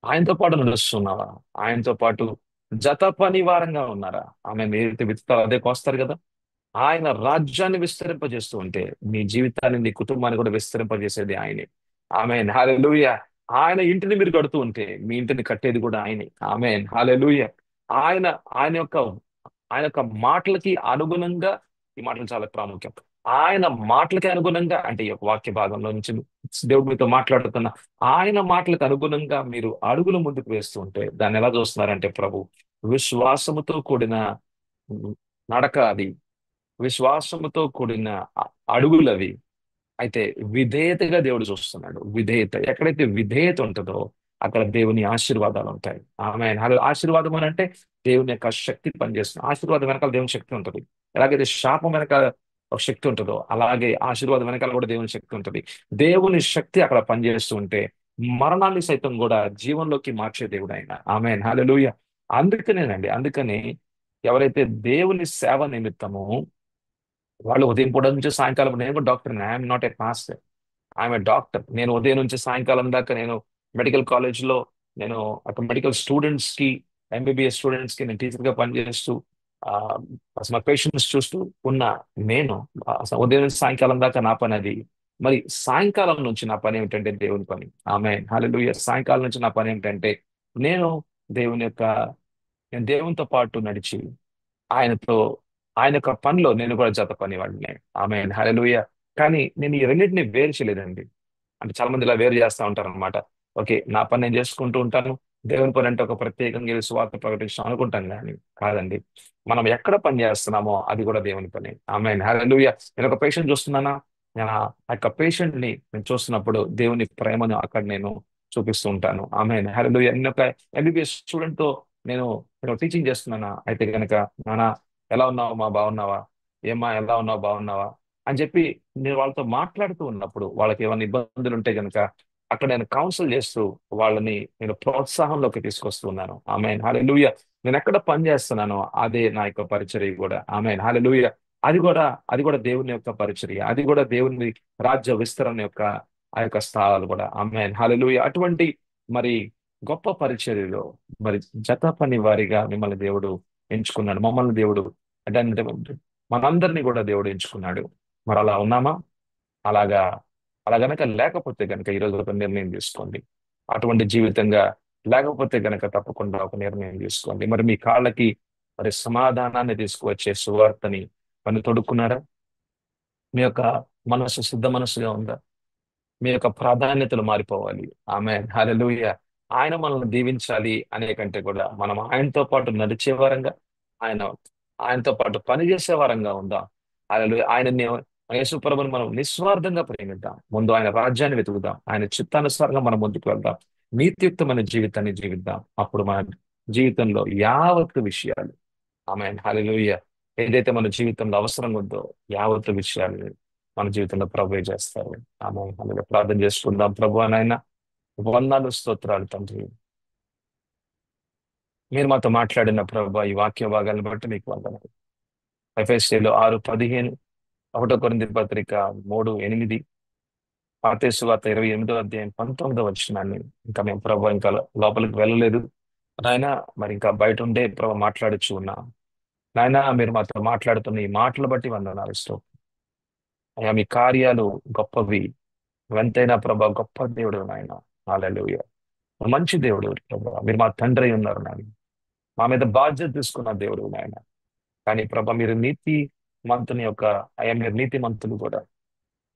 ఆయనతో పాటు నడుస్తున్నావా? ఆయనతో పాటు జత పనివారంగా ఉన్నారా? ఆమె ఏదైతే విత్తారో అదే కోస్తారు కదా. ఆయన రాజ్యాన్ని విస్తరింపజేస్తూ ఉంటే నీ జీవితాన్ని, నీ కుటుంబాన్ని కూడా విస్తరింపజేసేది ఆయనే. ఆమేన్, హల్లెలూయా. ఆయన ఇంటిని మీరు కడుతూ ఉంటే మీ ఇంటిని కట్టేది కూడా ఆయనే. ఆమేన్, హల్లెలూయా. ఆయన ఆయన యొక్క ఆయన యొక్క మాటలకి అనుగుణంగా, ఈ మాటలు చాలా ప్రాముఖ్యం. ఆయన మాటలకి అనుగుణంగా, అంటే ఈ యొక్క వాక్య భాగంలో నుంచి దేవుడు మీతో మాట్లాడుతున్న ఆయన మాటలకు అనుగుణంగా మీరు అడుగులు ముందుకు వేస్తూ ఉంటే దాన్ని ఎలా చూస్తున్నారంటే ప్రభు, విశ్వాసముతో కూడిన నడక అది, విశ్వాసముతో కూడిన అడుగులవి. అయితే విధేయతగా దేవుడు చూస్తున్నాడు. విధేయత, ఎక్కడైతే విధేయత ఉంటుందో అక్కడ దేవుని ఆశీర్వాదాలు ఉంటాయి. ఆమె ఆశీర్వాదం అని అంటే దేవుని యొక్క శక్తి పనిచేస్తుంది. ఆశీర్వాదం వెనకాల దేవుని శక్తి ఉంటుంది. ఎలాగైతే శాపం వెనకాల ఒక శక్తి ఉంటుందో అలాగే ఆశీర్వాదం వెనకాల కూడా దేవుని శక్తి ఉంటుంది. దేవుని శక్తి అక్కడ పనిచేస్తూ ఉంటే మరణాన్ని సైతం కూడా జీవంలోకి మార్చే దేవుడు ఆయన. ఆమేన్, హల్లెలూయా. అందుకనే ఎవరైతే దేవుని సేవ నిమిత్తము వాళ్ళు ఉదయం పూట నుంచి సాయంకాలం, నేను కూడా doctor, I'm not a pastor, I'm a doctor. నేను ఉదయం నుంచి సాయంకాలం దాకా నేను మెడికల్ కాలేజ్లో, నేను అక్కడ మెడికల్ స్టూడెంట్స్ కి, ఎంబీబీఎస్ స్టూడెంట్స్ కి నేను టీచర్ గా పనిచేస్తూ ఆ, అసలు మా పేషెంట్స్ చూస్తూ ఉన్న నేను, అసలు ఉదయం నుంచి సాయంకాలం దాకా నా పని అది. మరి సాయంకాలం నుంచి నా పని ఏమిటంటే దేవుని పని. ఆమేన్, హల్లెలూయా. సాయంకాలం నుంచి నా పని ఏమిటంటే నేను దేవుని యొక్క నేను దేవునితో పాటు నడిచి ఆయనతో, ఆయన యొక్క పనిలో నేను కూడా జత పనివాడిని. ఆమేన్, హల్లెలూయా. కానీ నేను ఈ రెండింటిని వేరు చేయలేదండి. అంటే చాలా మంది ఇలా వేరు చేస్తూ ఉంటారు అనమాట. ఓకే, నా పని నేను చేసుకుంటూ ఉంటాను, దేవుని పని అంటే ఒక ప్రత్యేకంగా వెళ్ళి సువార్త ప్రకటించడం అనుకుంటాం, కానీ కాదండి. మనం ఎక్కడ పని చేస్తున్నామో అది కూడా దేవుని పని. ఆమేన్, హల్లెలూయా. నేను ఒక పేషెంట్ చూస్తున్నానా, నేను ఆ యొక్క పేషెంట్ ని నేను చూస్తున్నప్పుడు దేవుని ప్రేమను అక్కడ నేను చూపిస్తూ ఉంటాను. ఆమేన్, హల్లెలూయా. నేను ఒక ఎంబీబీఎస్ స్టూడెంట్ తో నేను నేను టీచింగ్ చేస్తున్నానా అయితే కనుక, నానా ఎలా ఉన్నావు మా, బాగున్నావా, ఏమ్మా ఎలా ఉన్నావు బాగున్నావా అని చెప్పి నేను వాళ్ళతో మాట్లాడుతూ ఉన్నప్పుడు వాళ్ళకి ఏమైనా ఇబ్బందులు ఉంటే కనుక అక్కడ నేను కౌన్సిల్ చేస్తూ వాళ్ళని నేను ప్రోత్సాహంలోకి తీసుకొస్తూ ఉన్నాను. ఆమేన్, హల్లెలూయా. నేను ఎక్కడ పని చేస్తున్నానో అదే నా యొక్క పరిచర్య కూడా. ఆమేన్, హల్లెలూయా. అది కూడా దేవుని యొక్క పరిచర్య, అది కూడా దేవుని రాజ్య విస్తరణ యొక్క ఆ యొక్క స్థలాలు కూడా. ఆమేన్, హల్లెలూయా. అటువంటి మరి గొప్ప పరిచర్యలో మరి జత పని వారిగా మిమ్మల్ని దేవుడు ఎంచుకున్నాడు, మమ్మల్ని దేవుడు అంటే మనందరినీ కూడా దేవుడు ఎంచుకున్నాడు. మరి అలా ఉన్నామా? అలాగా అలా గనక లేకపోతే గనక ఈరోజు ఒక నిర్ణయం తీసుకోండి. అటువంటి జీవితంగా లేకపోతే గనక తప్పకుండా ఒక నిర్ణయం తీసుకోండి. మరి మీ కాళ్ళకి మరి సమాధానాన్ని తీసుకువచ్చే సువార్తని పని తొడుక్కున్నారా? మీ యొక్క మనసు శుద్ధ మనసుగా ఉందా? మీ యొక్క ప్రాధాన్యతలు మారిపోవాలి. ఆమేన్, హల్లెలూయా. ఆయన మనల్ని దీవించాలి అనే కంటే కూడా మనం ఆయనతో పాటు నడిచే వారంగా, ఆయన ఆయనతో పాటు పనిచేసే వారంగా ఉందాం. హల్లెలూయా. మన యేసు ప్రభువుని మనం నిస్వార్థంగా ప్రేమిద్దాం. ముందు ఆయన రాజ్యాన్ని వెతుకుదాం, ఆయన చిత్తానుసారంగా మనం ముందుకు వెళ్దాం, నీతియుక్తమైన జీవితాన్ని జీవిద్దాం. అప్పుడు మన జీవితంలో యావత్తు విషయాలు, ఆమేన్, హల్లెలూయా, ఏదైతే మన జీవితంలో అవసరం ఉందో యావత్తు విషయాలు మన జీవితంలో ప్రభువే చేస్తారు. ఆమె అలాగే ప్రార్థన చేసుకుందాం. ప్రభు నాయన, వందనాలు స్తోత్రాలు తండ్రి, మీరు మాతో మాట్లాడిన ప్రభు ఈ వాక్య భాగాలను బట్టి మీకు వందనాలు. ఎఫెసీయులు 6:15, 1 కొరింథీ పత్రిక 3:8, మత్తయి సువార్త 28 అధ్యాయం 19 వచనాన్ని ఇంకా మేము ప్రభు ఇంకా లోపలికి వెళ్ళలేదు నాయన. మరి ఇంకా బయట ఉండే ప్రభు మాట్లాడుచు ఉన్నా నాయన, మీరు మాతో మాట్లాడుతున్న ఈ మాటలు బట్టి వందనాలు స్తోత్రం. అయ్యా, మీ కార్యాలు గొప్పవి, ఎంతైనా ప్రభా గొప్ప దేవుడు నాయన. హల్లెలూయా. మంచి దేవుడు ప్రభా, మీరు మా తండ్రి అయి ఉన్నారు నాయన, మా మీద బాధ్యత తీసుకున్న దేవుడు నాయన. కానీ ప్రభా మీరు నీతి మంతుని యొక్క, అయ్యా మీరు నీతి మంతులు కూడా,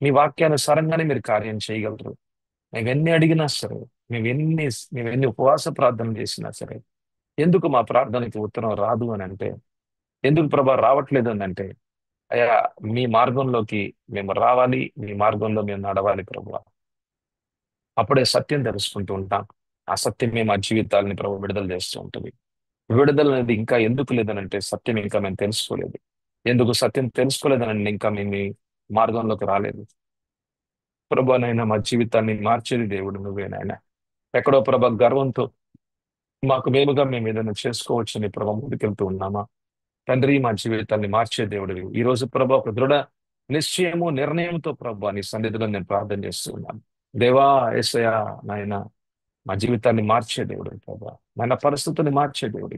మీ వాక్యానుసారంగానే మీరు కార్యం చేయగలరు. మేము ఎన్ని అడిగినా సరే, మేము ఎన్ని ఉపవాస ప్రార్థన చేసినా సరే, ఎందుకు మా ప్రార్థనకి ఉత్తరం రాదు అని అంటే, ఎందుకు ప్రభా రావట్లేదు అని అంటే, అయ్యా మీ మార్గంలోకి మేము రావాలి, మీ మార్గంలో మేము నడవాలి ప్రభా. అప్పుడే సత్యం తెలుసుకుంటూ ఉంటాం. ఆ సత్యమే మా జీవితాలని ప్రభు విడుదల చేస్తూ ఉంటుంది. విడుదల అనేది ఇంకా ఎందుకు లేదనంటే, సత్యం ఇంకా మేము తెలుసుకోలేదు. ఎందుకు సత్యం తెలుసుకోలేదనంటే, ఇంకా మేము ఈ మార్గంలోకి రాలేదు. ప్రభా నైనా మా జీవితాన్ని మార్చేది దేవుడు నువ్వేనాయన. ఎక్కడో ప్రభా గర్వంతో మాకు మేముగా మేము ఏదైనా చేసుకోవచ్చని ప్రభా ముందుకెళ్తూ ఉన్నామా? తండ్రి, మా జీవితాన్ని మార్చే దేవుడివి. ఈ రోజు ప్రభా ఒక దృఢ నిశ్చయము నిర్ణయంతో ప్రభా నీ సన్నిధిలో నేను ప్రార్థన చేస్తూ ఉన్నాను. దేవా, యేసయ్యా, నాయన మా జీవితాన్ని మార్చే దేవుడు ప్రభా. నాయన పరిస్థితుల్ని మార్చే దేవుడు.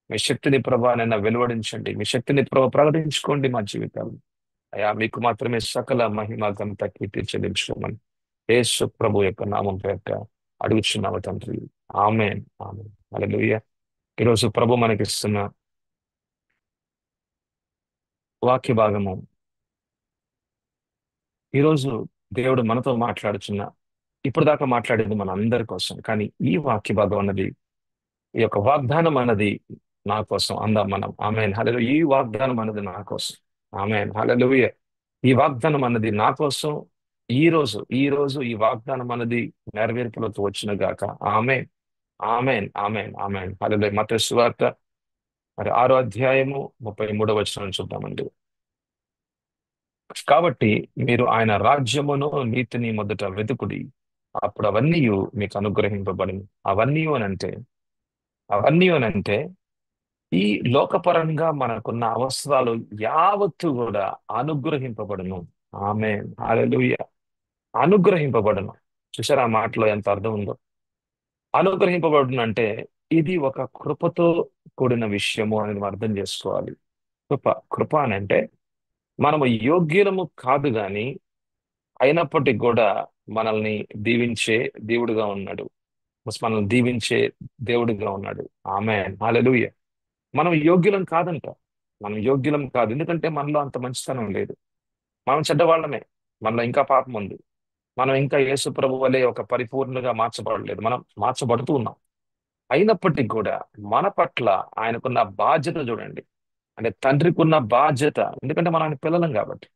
మీ శక్తిని ప్రభా నైనా వెలువడించండి. మీ శక్తిని ప్రభా ప్రకటించుకోండి మా జీవితాలు. అయ్యా మీకు మాత్రమే సకల మహిమ ఘనత కీర్తి చెల్లించుకోమని యేసు ప్రభు యొక్క నామం పేరిట అడుగుచున్నాము తండ్రి. ఆమేన్, ఆమేన్, హల్లెలూయా. ఈరోజు ప్రభు మనకిస్తున్న వాక్య భాగము, ఈరోజు దేవుడు మనతో మాట్లాడుచున్న, ఇప్పుడు దాకా మాట్లాడేది మన అందరి కోసం, కానీ ఈ వాక్య భాగం అన్నది, ఈ యొక్క వాగ్దానం అన్నది నా కోసం. అందాం మనం ఆమేన్, హల్లెలూయా. ఈ వాగ్దానం అన్నది నా కోసం. ఆమేన్, హల్లెలూయా. ఈ వాగ్దానం అన్నది నా కోసం. ఈ రోజు ఈ వాగ్దానం అన్నది నెరవేర్పులోకి వచ్చిన గాక. ఆమేన్, ఆమేన్, ఆమేన్, ఆమేన్, హల్లెలూయా. మత్తయి సువార్త మరి 6వ అధ్యాయము 33వ వచనం చూద్దామండి. కాబట్టి మీరు ఆయన రాజ్యమును నీతిని మొదట వెతుకుడి, అప్పుడు అవన్నీ మీకు అనుగ్రహింపబడింది. అవన్నీ అనంటే ఈ లోకపరంగా మనకున్న అవసరాలు యావత్తు కూడా అనుగ్రహింపబడును. ఆమేన్, హల్లెలూయా. అనుగ్రహింపబడును. చూసారా ఆ మాటలో ఎంత అర్థం ఉందో? అనుగ్రహింపబడును అంటే ఇది ఒక కృపతో కూడిన విషయము అనేది మనం అర్థం చేసుకోవాలి. కృప కృప అని అంటే మనము యోగ్యులము కాదు గాని అయినప్పటికీ కూడా మనల్ని దీవించే దేవుడుగా ఉన్నాడు. మనల్ని దీవించే దేవుడిగా ఉన్నాడు. ఆమేన్, హల్లెలూయా. మనం యోగ్యులం కాదంట. మనం యోగ్యులం కాదు, ఎందుకంటే మనలో అంత మంచితనం లేదు. మనం చెడ్డవాళ్ళమే. మనలో ఇంకా పాపం ఉంది. మనం ఇంకా యేసు ప్రభు వలె ఒక పరిపూర్ణగా మార్చబడలేదు. మనం మార్చబడుతూ ఉన్నాం. అయినప్పటికీ కూడా మన పట్ల ఆయనకున్న బాధ్యత చూడండి. అంటే తండ్రికి ఉన్న బాధ్యత, ఎందుకంటే మనం ఆయన పిల్లలం కాబట్టి.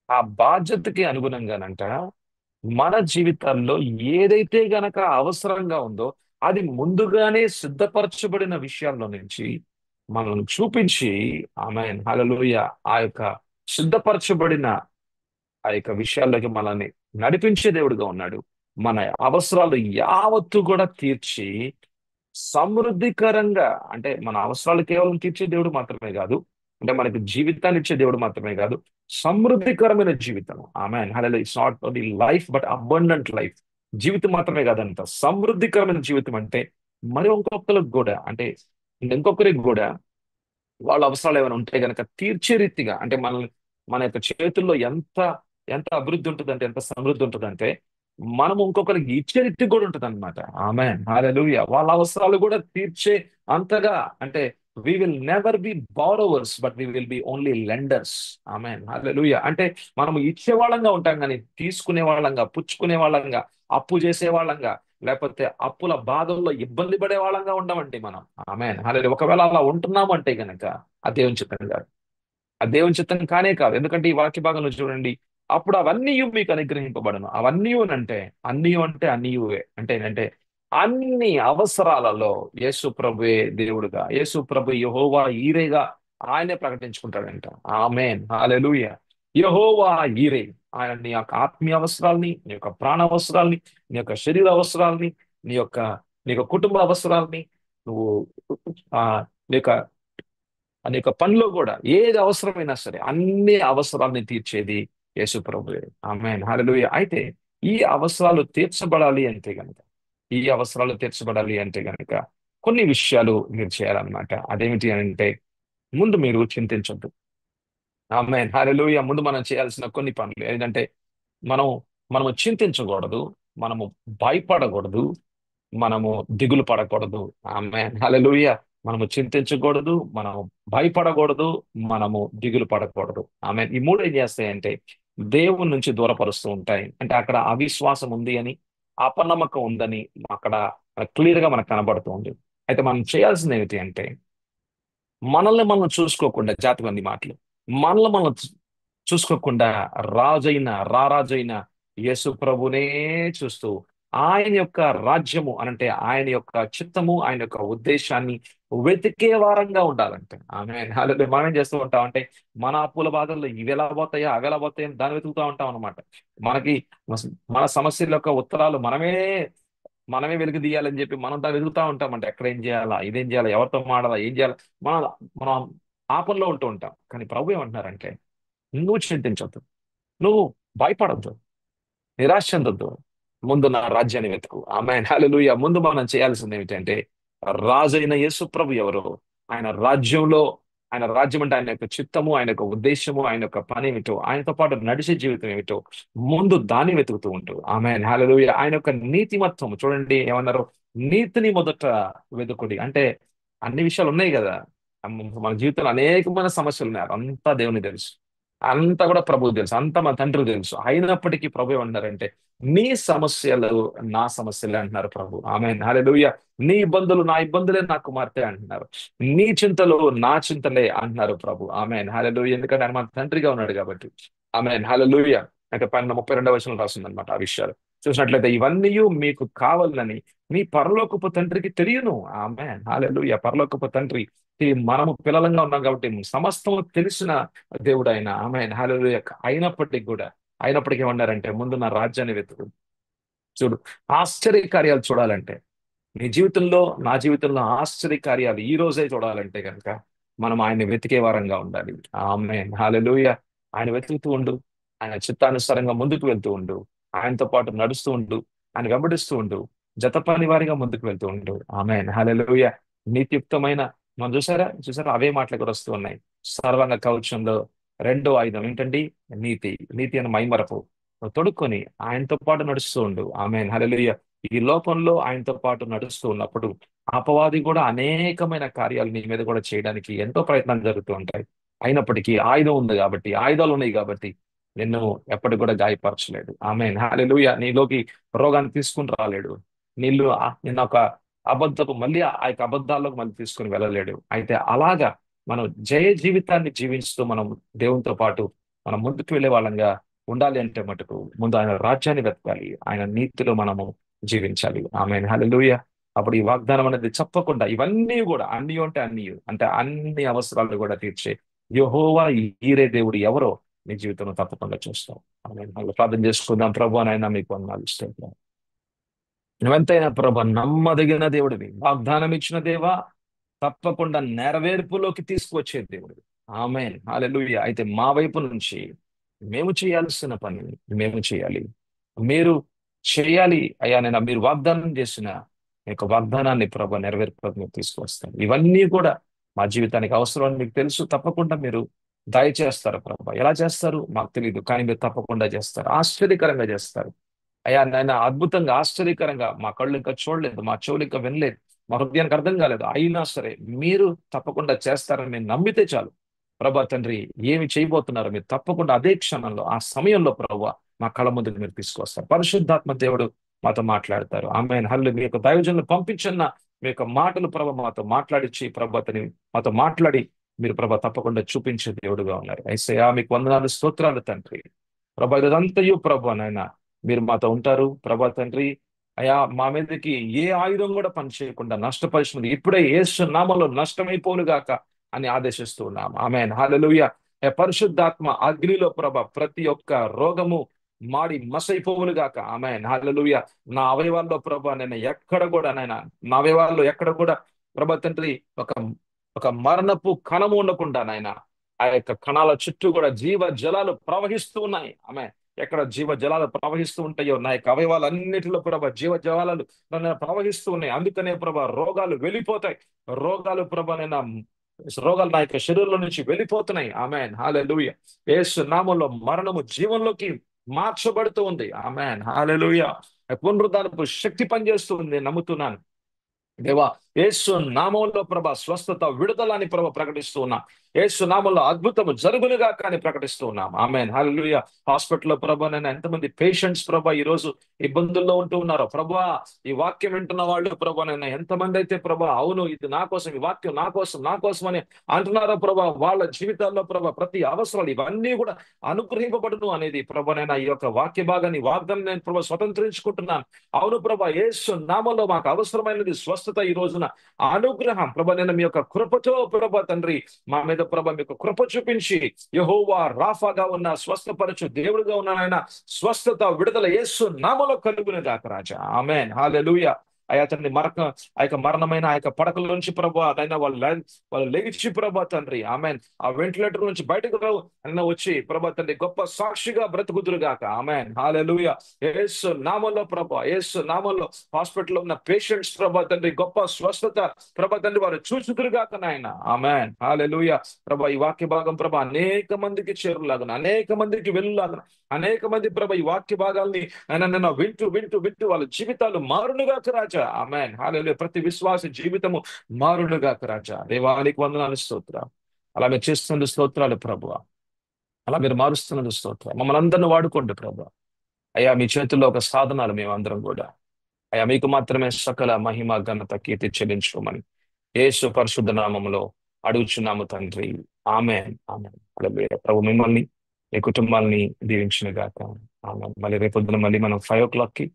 ఆ బాధ్యతకి అనుగుణంగానంట మన జీవితాల్లో ఏదైతే గనక అవసరంగా ఉందో అది ముందుగానే సిద్ధపరచబడిన విషయాల్లో నుంచి మనల్ని చూపించి, ఆమేన్, హల్లెలూయా, ఆ యొక్క సిద్ధపరచబడిన ఆ యొక్క విషయాల్లోకి మనల్ని నడిపించే దేవుడుగా ఉన్నాడు. మన అవసరాలు యావత్తు కూడా తీర్చి సమృద్ధికరంగా, అంటే మన అవసరాలు కేవలం తీర్చే దేవుడు మాత్రమే కాదు, అంటే మనకి జీవితాన్ని ఇచ్చే దేవుడు మాత్రమే కాదు, సమృద్ధికరమైన జీవితం. Amen, hallelujah. It's not only life but abundant life. జీవితం మాత్రమే కాదంట, సమృద్ధికరమైన జీవితం. అంటే మరి ఇంకొకరికి కూడా, అంటే ఇంకొకరికి కూడా వాళ్ళ అవసరాలు ఏమైనా ఉంటే గనక తీర్చే రీతిగా, అంటే మన యొక్క చేతుల్లో ఎంత ఎంత అభివృద్ధి ఉంటుందంటే, ఎంత సమృద్ధి ఉంటుందంటే మనం ఇంకొకరికి ఇచ్చే రీతి కూడా ఉంటుంది అనమాట. ఆమేన్, హల్లెలూయా. వాళ్ళ అవసరాలు కూడా తీర్చే అంతగా, అంటే we will never be borrowers but we will be only lenders. Amen, hallelujah. అంటే మనం ఇచ్చే వాళ్ళంగా ఉంటాం కానీ తీసుకునే వాళ్ళంగా, పుచ్చుకునే వాళ్ళంగా, అప్పు చేసే వాళ్ళంగా, లేకపోతే అప్పుల బాధల్లో ఇబ్బంది పడే వాళ్ళంగా ఉండమండి మనం. ఆమేన్, హల్లెలూయా. ఒకవేళ అలా ఉంటున్నాము అంటే గనక ఆ దేవుని చిత్తం కాదు. ఆ దేవుని చిత్తం కానే కాదు. ఎందుకంటే ఈ వాక్య భాగంలో చూడండి, అప్పుడు అవన్నీ మీకు అనుగ్రహింపబడను. అవన్నీ అంటే అన్నీయువే అంటే అన్ని అవసరాలలో యేసు ప్రభువే దేవుడుగా, యేసు ప్రభు యెహోవా ఈరేగా ఆయనే ప్రకటించుకుంటాడంట. ఆమేన్, హల్లెలూయా. యెహోవా ఈరే. ఆయన నీ యొక్క ఆత్మీయ అవసరాల్ని, నీ యొక్క ప్రాణ అవసరాల్ని, నీ యొక్క శరీర అవసరాల్ని, నీ యొక్క నీ యొక్క కుటుంబ అవసరాల్ని, నువ్వు ఆ నీ యొక్క అనేక పనిలో కూడా ఏది అవసరమైనా సరే అన్ని అవసరాలని తీర్చేది యేసు ప్రభువే. ఆమేన్, హల్లెలూయా. అయితే ఈ అవసరాలు తీర్చబడాలి అంటే గనక కొన్ని విషయాలు మీరు చేయాలన్నమాట. అదేమిటి అంటే, ముందు మీరు చింతించొద్దు. ఆమేన్, హల్లెలూయా. ముందు మనం చేయాల్సిన కొన్ని పనులు ఏంటంటే, మనం మనము చింతించకూడదు, మనము భయపడకూడదు, మనము దిగులు పడకూడదు. ఆమేన్, హల్లెలూయా. మనము చింతించకూడదు, మనము భయపడకూడదు, మనము దిగులు పడకూడదు. ఆమేన్. ఈ మూడు ఏం చేస్తాయంటే దేవుని నుంచి దూరపరుస్తూ ఉంటాయి. అంటే అక్కడ అవిశ్వాసం ఉంది అని, అపనమ్మకం ఉందని అక్కడ క్లియర్ గా మనకు కనబడుతుంది. అయితే మనం చేయాల్సింది ఏమిటి అంటే మనల్ని మనం చూసుకోకుండా, జాతకం అన్ని మాటలు, మనల్ని మనం చూసుకోకుండా రారాజైన యేసు ప్రభునే చూస్తూ ఆయన యొక్క రాజ్యము అనంటే ఆయన యొక్క చిత్తము, ఆయన యొక్క ఉద్దేశాన్ని వెతికే వారంగా ఉండాలంటే ఆమె మనం ఏం చేస్తూ ఉంటాం అంటే మన అప్పుల బాధల్లో ఇవి ఎలా పోతాయా అవి ఎలా పోతాయా అని దాన్ని వెతుకుతూ ఉంటాం అనమాట. మనకి మన సమస్యల యొక్క ఉత్తరాలు మనమే వెలికి తీయాలని చెప్పి మనం దాన్ని వెతుకుతా ఉంటామంటే ఎక్కడ ఏం చేయాలా, ఇదేం చేయాలా, ఎవరితో మాడాలా, ఏం చేయాలా, మనం మనం ఆ పనిలో ఉంటూ ఉంటాం. కానీ ప్రభు ఏమంటున్నారంటే నువ్వు చింతించొద్దు, నువ్వు భయపడద్దు, నిరాశ చెందొద్దు, ముందు నా రాజ్యాన్ని వెతుకు. ఆమేన్ హల్లెలూయా. ముందు మనం చేయాల్సింది ఏమిటంటే రాజైన యేసు ప్రభు ఎవరు, ఆయన రాజ్యంలో, ఆయన రాజ్యం అంటే ఆయన యొక్క చిత్తము, ఆయన యొక్క ఉద్దేశము, ఆయన యొక్క పని ఏమిటో, ఆయనతో పాటు నడిచే జీవితం ఏమిటో ముందు దాన్ని వెతుకుతూ ఉంటూ ఆమేన్ హల్లెలూయా. ఆయన యొక్క నీతిమత్వం చూడండి, ఏమన్నారు, నీతిని మొదట వెతుకుడి అంటే అన్ని విషయాలు ఉన్నాయి కదా. మన జీవితంలో అనేకమైన సమస్యలు ఉన్నాయి, అంతా దేవుని తెలుసు, అంతా కూడా ప్రభువు తెలుసు, అంతా మా తండ్రికి తెలుసు. అయినప్పటికీ ప్రభు ఏమన్నారంటే నీ సమస్యలు నా సమస్యలే అంటున్నారు ప్రభు. ఆమేన్ హల్లెలూయా. నీ ఇబ్బందులు నా ఇబ్బందులే నా కుమార్తె అంటున్నారు, నీ చింతలు నా చింతలే అంటున్నారు ప్రభు. ఆమేన్ హల్లెలూయా. ఎందుకంటే ఆయన మన తండ్రిగా ఉన్నాడు కాబట్టి. ఆమేన్ హల్లెలూయా. అయితే 32వ వచనం రాసిందనమాట ఆ విషయాలు చూసినట్లయితే, ఇవన్నీ మీకు కావాలని మీ పరలోకపు తండ్రికి తెలియను. ఆమేన్ హల్లెలూయా. పరలోకపు తండ్రి మనము పిల్లలంగా ఉన్నాం కాబట్టి సమస్తం తెలిసిన దేవుడు ఆయన. ఆమేన్ హల్లెలూయా. అయినప్పటికీ ఏమన్నారంటే ముందు నా రాజ్యాన్ని వెతుకు. చూడు, ఆశ్చర్య కార్యాలు చూడాలంటే నీ జీవితంలో, నా జీవితంలో ఆశ్చర్య కార్యాలు ఈ రోజే చూడాలంటే కనుక మనం ఆయన్ని వెతికే వారంగా ఉండాలి. ఆమేన్ హల్లెలూయా. ఆయన వెతుకుతూ ఉండు, ఆయన చిత్తానుసారంగా ముందుకు వెళ్తూ ఉండు, ఆయనతో పాటు నడుస్తూ ఉండు, ఆయన వెంబడిస్తూ ఉండు, జత పని వారిగా ముందుకు వెళ్తూ ఉండు. ఆమేన్ హల్లెలూయా. నీతియుక్తమైన, మనం చూసారా అవే మాటలు కూడా వస్తూ ఉన్నాయి. సర్వాంగ కవచంలో రెండో ఆయుధం ఏంటండి, నీతి అని మైమరపు నువ్వు తొడుక్కొని ఆయనతో పాటు నడుస్తూ ఉండు. ఆమేన్ హల్లెలూయా. ఈ లోకంలో ఆయనతో పాటు నడుస్తూ ఉన్నప్పుడు అపవాది కూడా అనేకమైన కార్యాలు నీ మీద కూడా చేయడానికి ఎంతో ప్రయత్నాలు జరుగుతూ ఉంటాయి. అయినప్పటికీ ఆయుధం ఉంది కాబట్టి, ఆయుధాలు ఉన్నాయి కాబట్టి నిన్ను ఎప్పటికి కూడా గాయపరచలేడు. ఆమేన్ హల్లెలూయా. నీలోకి రోగాన్ని తీసుకుని రాలేడు, నిన్న ఒక మళ్ళీ ఆ యొక్క అబద్ధాల్లోకి మళ్ళీ తీసుకుని వెళ్ళలేడు. అయితే అలాగా మనం జయ జీవితాన్ని జీవిస్తూ మనం దేవునితో పాటు మనం ముందుకు వెళ్ళే వాళ్ళంగా ఉండాలి అంటే మటుకు ముందు ఆయన రాజ్యాన్ని వెతకాలి, ఆయన నీతిలో మనము జీవించాలి. ఆమేన్ హల్లెలూయా. అప్పుడు ఈ వాగ్దానం అనేది చెప్పకుండా ఇవన్నీ కూడా అన్ని అంటే అంటే అన్ని అవసరాలు కూడా తీర్చే యెహోవా ఈరే దేవుడు ఎవరో నీ జీవితంలో తప్పకుండా చూస్తాం. ఆమేన్. ప్రార్థన చేసుకుందాం. ప్రభు నాయన మీకు వందనాలు ఇస్తున్నాం. నువ్వెంతైనా ప్రభు నమ్మదగిన దేవుడివి, వాగ్దానం ఇచ్చిన దేవా, తప్పకుండా నెరవేర్పులోకి తీసుకువచ్చే దేవుడివి. ఆమేన్ హల్లెలూయా. అయితే మా వైపు నుంచి మేము చేయాల్సిన పని మేము చేయాలి, మీరు చేయాలి అయ్యా. నేను మీరు వాగ్దానం చేసిన మీ యొక్క వాగ్దానాన్ని ప్రభు నెరవేర్పులోకి మీరు తీసుకువస్తాను. ఇవన్నీ కూడా మా జీవితానికి అవసరం అని మీకు తెలుసు. తప్పకుండా మీరు దయచేస్తారు ప్రభు. ఎలా చేస్తారు మాకు తెలియదు, కానీ మీరు తప్పకుండా చేస్తారు, ఆశ్చర్యకరంగా చేస్తారు అయ్యా. నాయన అద్భుతంగా, ఆశ్చర్యకరంగా మా కళ్ళు ఇంకా చూడలేదు, మా చెవులు ఇంకా వినలేదు, మా హృదయానికి అర్థం కాలేదు, అయినా సరే మీరు తప్పకుండా చేస్తారని నేను నమ్మితే చాలు ప్రభా. తండ్రి ఏమి చేయబోతున్నారో మీరు తప్పకుండా అదే క్షణంలో, ఆ సమయంలో ప్రభా మా కళ్ళ ముందుకు మీరు తీసుకొస్తారు. పరిశుద్ధాత్మ దేవుడు మాతో మాట్లాడతారు. ఆమేన్ హల్లెలూయా. మీ యొక్క దైవజనులు పంపించిన మీ యొక్క మాటలు ప్రభ మాతో మాట్లాడించి ప్రభతని మాతో మాట్లాడి మీరు ప్రభ తప్పకుండా చూపించే దేవుడుగా ఉన్నారు. యేసయ్యా మీకు వందనాలు, స్తోత్రాలు తండ్రి. ప్రభ ఇదంతయు ప్రభ నాయన మీరు మాతో ఉంటారు ప్రభా తండ్రి. అయా మా మీదకి ఏ ఆయుధం కూడా పనిచేయకుండా నష్టపరిచినది ఇప్పుడే యేసు నామములో నష్టమైపోను గాక అని ఆదేశిస్తూ ఉన్నాం. ఆమేన్ హల్లెలూయా. పరిశుద్ధాత్మ అగ్నిలో ప్రభ ప్రతి ఒక్క రోగము మాడి మసైపోవును గాక. ఆమేన్ హల్లెలూయా. నా అవయవాల్లో ప్రభ నేను ఎక్కడ కూడా నా అవయవాల్లో ఎక్కడ కూడా ప్రభ తండ్రి ఒక ఒక మరణపు కణము ఉండకుండా నాయన ఆ యొక్క కణాల చుట్టూ కూడా జీవ జలాలు ప్రవహిస్తూ ఉన్నాయి. ఆమె ఎక్కడ జీవ జలాలు ప్రవహిస్తూ ఉంటాయో నా యొక్క అవయవాలన్నిటిలో ప్రభ జీవ జలాలు ప్రవహిస్తూ ఉన్నాయి. అందుకనే ప్రభ రోగాలు వెళ్ళిపోతాయి. రోగాలు నా యొక్క శరీరంలో నుంచి వెళ్ళిపోతున్నాయి. ఆమేన్ హల్లెలూయా. యేసు నామములో మరణము జీవంలోకి మార్చబడుతూ ఉంది. ఆమేన్ హల్లెలూయా. పునరుద్ధానపు శక్తి పనిచేస్తూ ఉంది, నమ్ముతున్నాను దేవా. యేసు నామంలో ప్రభా స్వస్థత, విడుదల అని ప్రభా ప్రకటిస్తూ ఉన్నాం. యేసు నామంలో అద్భుతము జరుగునుగా కానీ ప్రకటిస్తూ ఉన్నాం. ఆమేన్, హల్లెలూయా. హాస్పిటల్లో ప్రభా నేను ఎంతమంది పేషెంట్స్ ప్రభా ఈ రోజు ఇబ్బందుల్లో ఉంటూ ఉన్నారో ప్రభా, ఈ వాక్యం వింటున్న వాళ్ళు ప్రభా నేను ఎంతమంది అయితే ప్రభా అవును ఇది నా కోసం, ఈ వాక్యం నా కోసం, నా కోసం అని అంటున్నారో ప్రభా, వాళ్ళ జీవితాల్లో ప్రభా ప్రతి అవసరాలు ఇవన్నీ కూడా అనుగ్రహింపబడును అనేది ప్రభా నేను ఈ యొక్క వాక్య భాగాన్ని వాగ్దానం నేను ప్రభా స్వతంత్రించుకుంటున్నాను. అవును ప్రభా, యేసు నామంలో మాకు అవసరమైనది స్వస్థత ఈ రోజున అనుగ్రహం ప్రభా. నేను మీ యొక్క కృపతో ప్రభా తండ్రి మా మీద ప్రభా మీకు కృప చూపించి యెహోవా రాఫాగా ఉన్న స్వస్థపరచు దేవుడుగా ఉన్న ఆయన స్వస్థత, విడుదల యేసు నామములో కలుగును గాక రాజా. ఆమేన్, హల్లెలూయా. అయా తండ్రి ఆ యొక్క మరణమైన ఆ యొక్క పడకల నుంచి ప్రభా అయినా వాళ్ళు లెగిచి ప్రభా తండ్రి ఆమెన్ ఆ వెంటిలేటర్ నుంచి బయటకు అయినా వచ్చి ప్రభా తండ్రి గొప్ప సాక్షిగా బ్రతుకుదురుగాక. ఆమెన్, హల్లెలూయా. యేసు నామంలో ప్రభా, యేసు నామంలో హాస్పిటల్లో ఉన్న పేషెంట్స్ ప్రభా తండ్రి గొప్ప స్వస్థత ప్రభా తండ్రి వారు చూసుదురుగాక నాయన. ఆమెన్, హల్లెలూయా. ప్రభా ఈ వాక్య భాగం ప్రభా అనేక మందికి చేరులాగన, అనేక మందికి వెళ్ళులాగన, అనేక మంది ప్రభా ఈ వాక్య భాగాల్ని ఆయన వింటూ వింటూ వింటూ వాళ్ళ జీవితాలు మారునుగాక రాజా. ఆమేన్, హల్లెలూయా. ప్రతి విశ్వాస జీవితము మారునుగాక రాజా. దేవానికి వందనాలు, స్తోత్రాలు. అలా మీరు చేస్తున్న స్తోత్రాలు ప్రభు, అలా మీరు మారుస్తున్న స్తోత్రం. మమ్మల్ని అందరిని వాడుకోండి ప్రభు. అయ్యా మీ చేతుల్లో ఒక సాధనాలు మేమందరం కూడా. అయ్యా మీకు మాత్రమే సకల మహిమ ఘనత కీర్తి చెల్లించుకోమని యేసు పరిశుద్ధ నామములో అడుగుచున్నాము తండ్రి. ఆమేన్, ఆమేన్. హల్లెలూయా. ప్రభు మిమ్మల్ని మీ కుటుంబాలని దీవించిన గాక. ఆమేన్. మళ్ళీ రేపొద్దున మళ్ళీ మనం 5 o'clock కి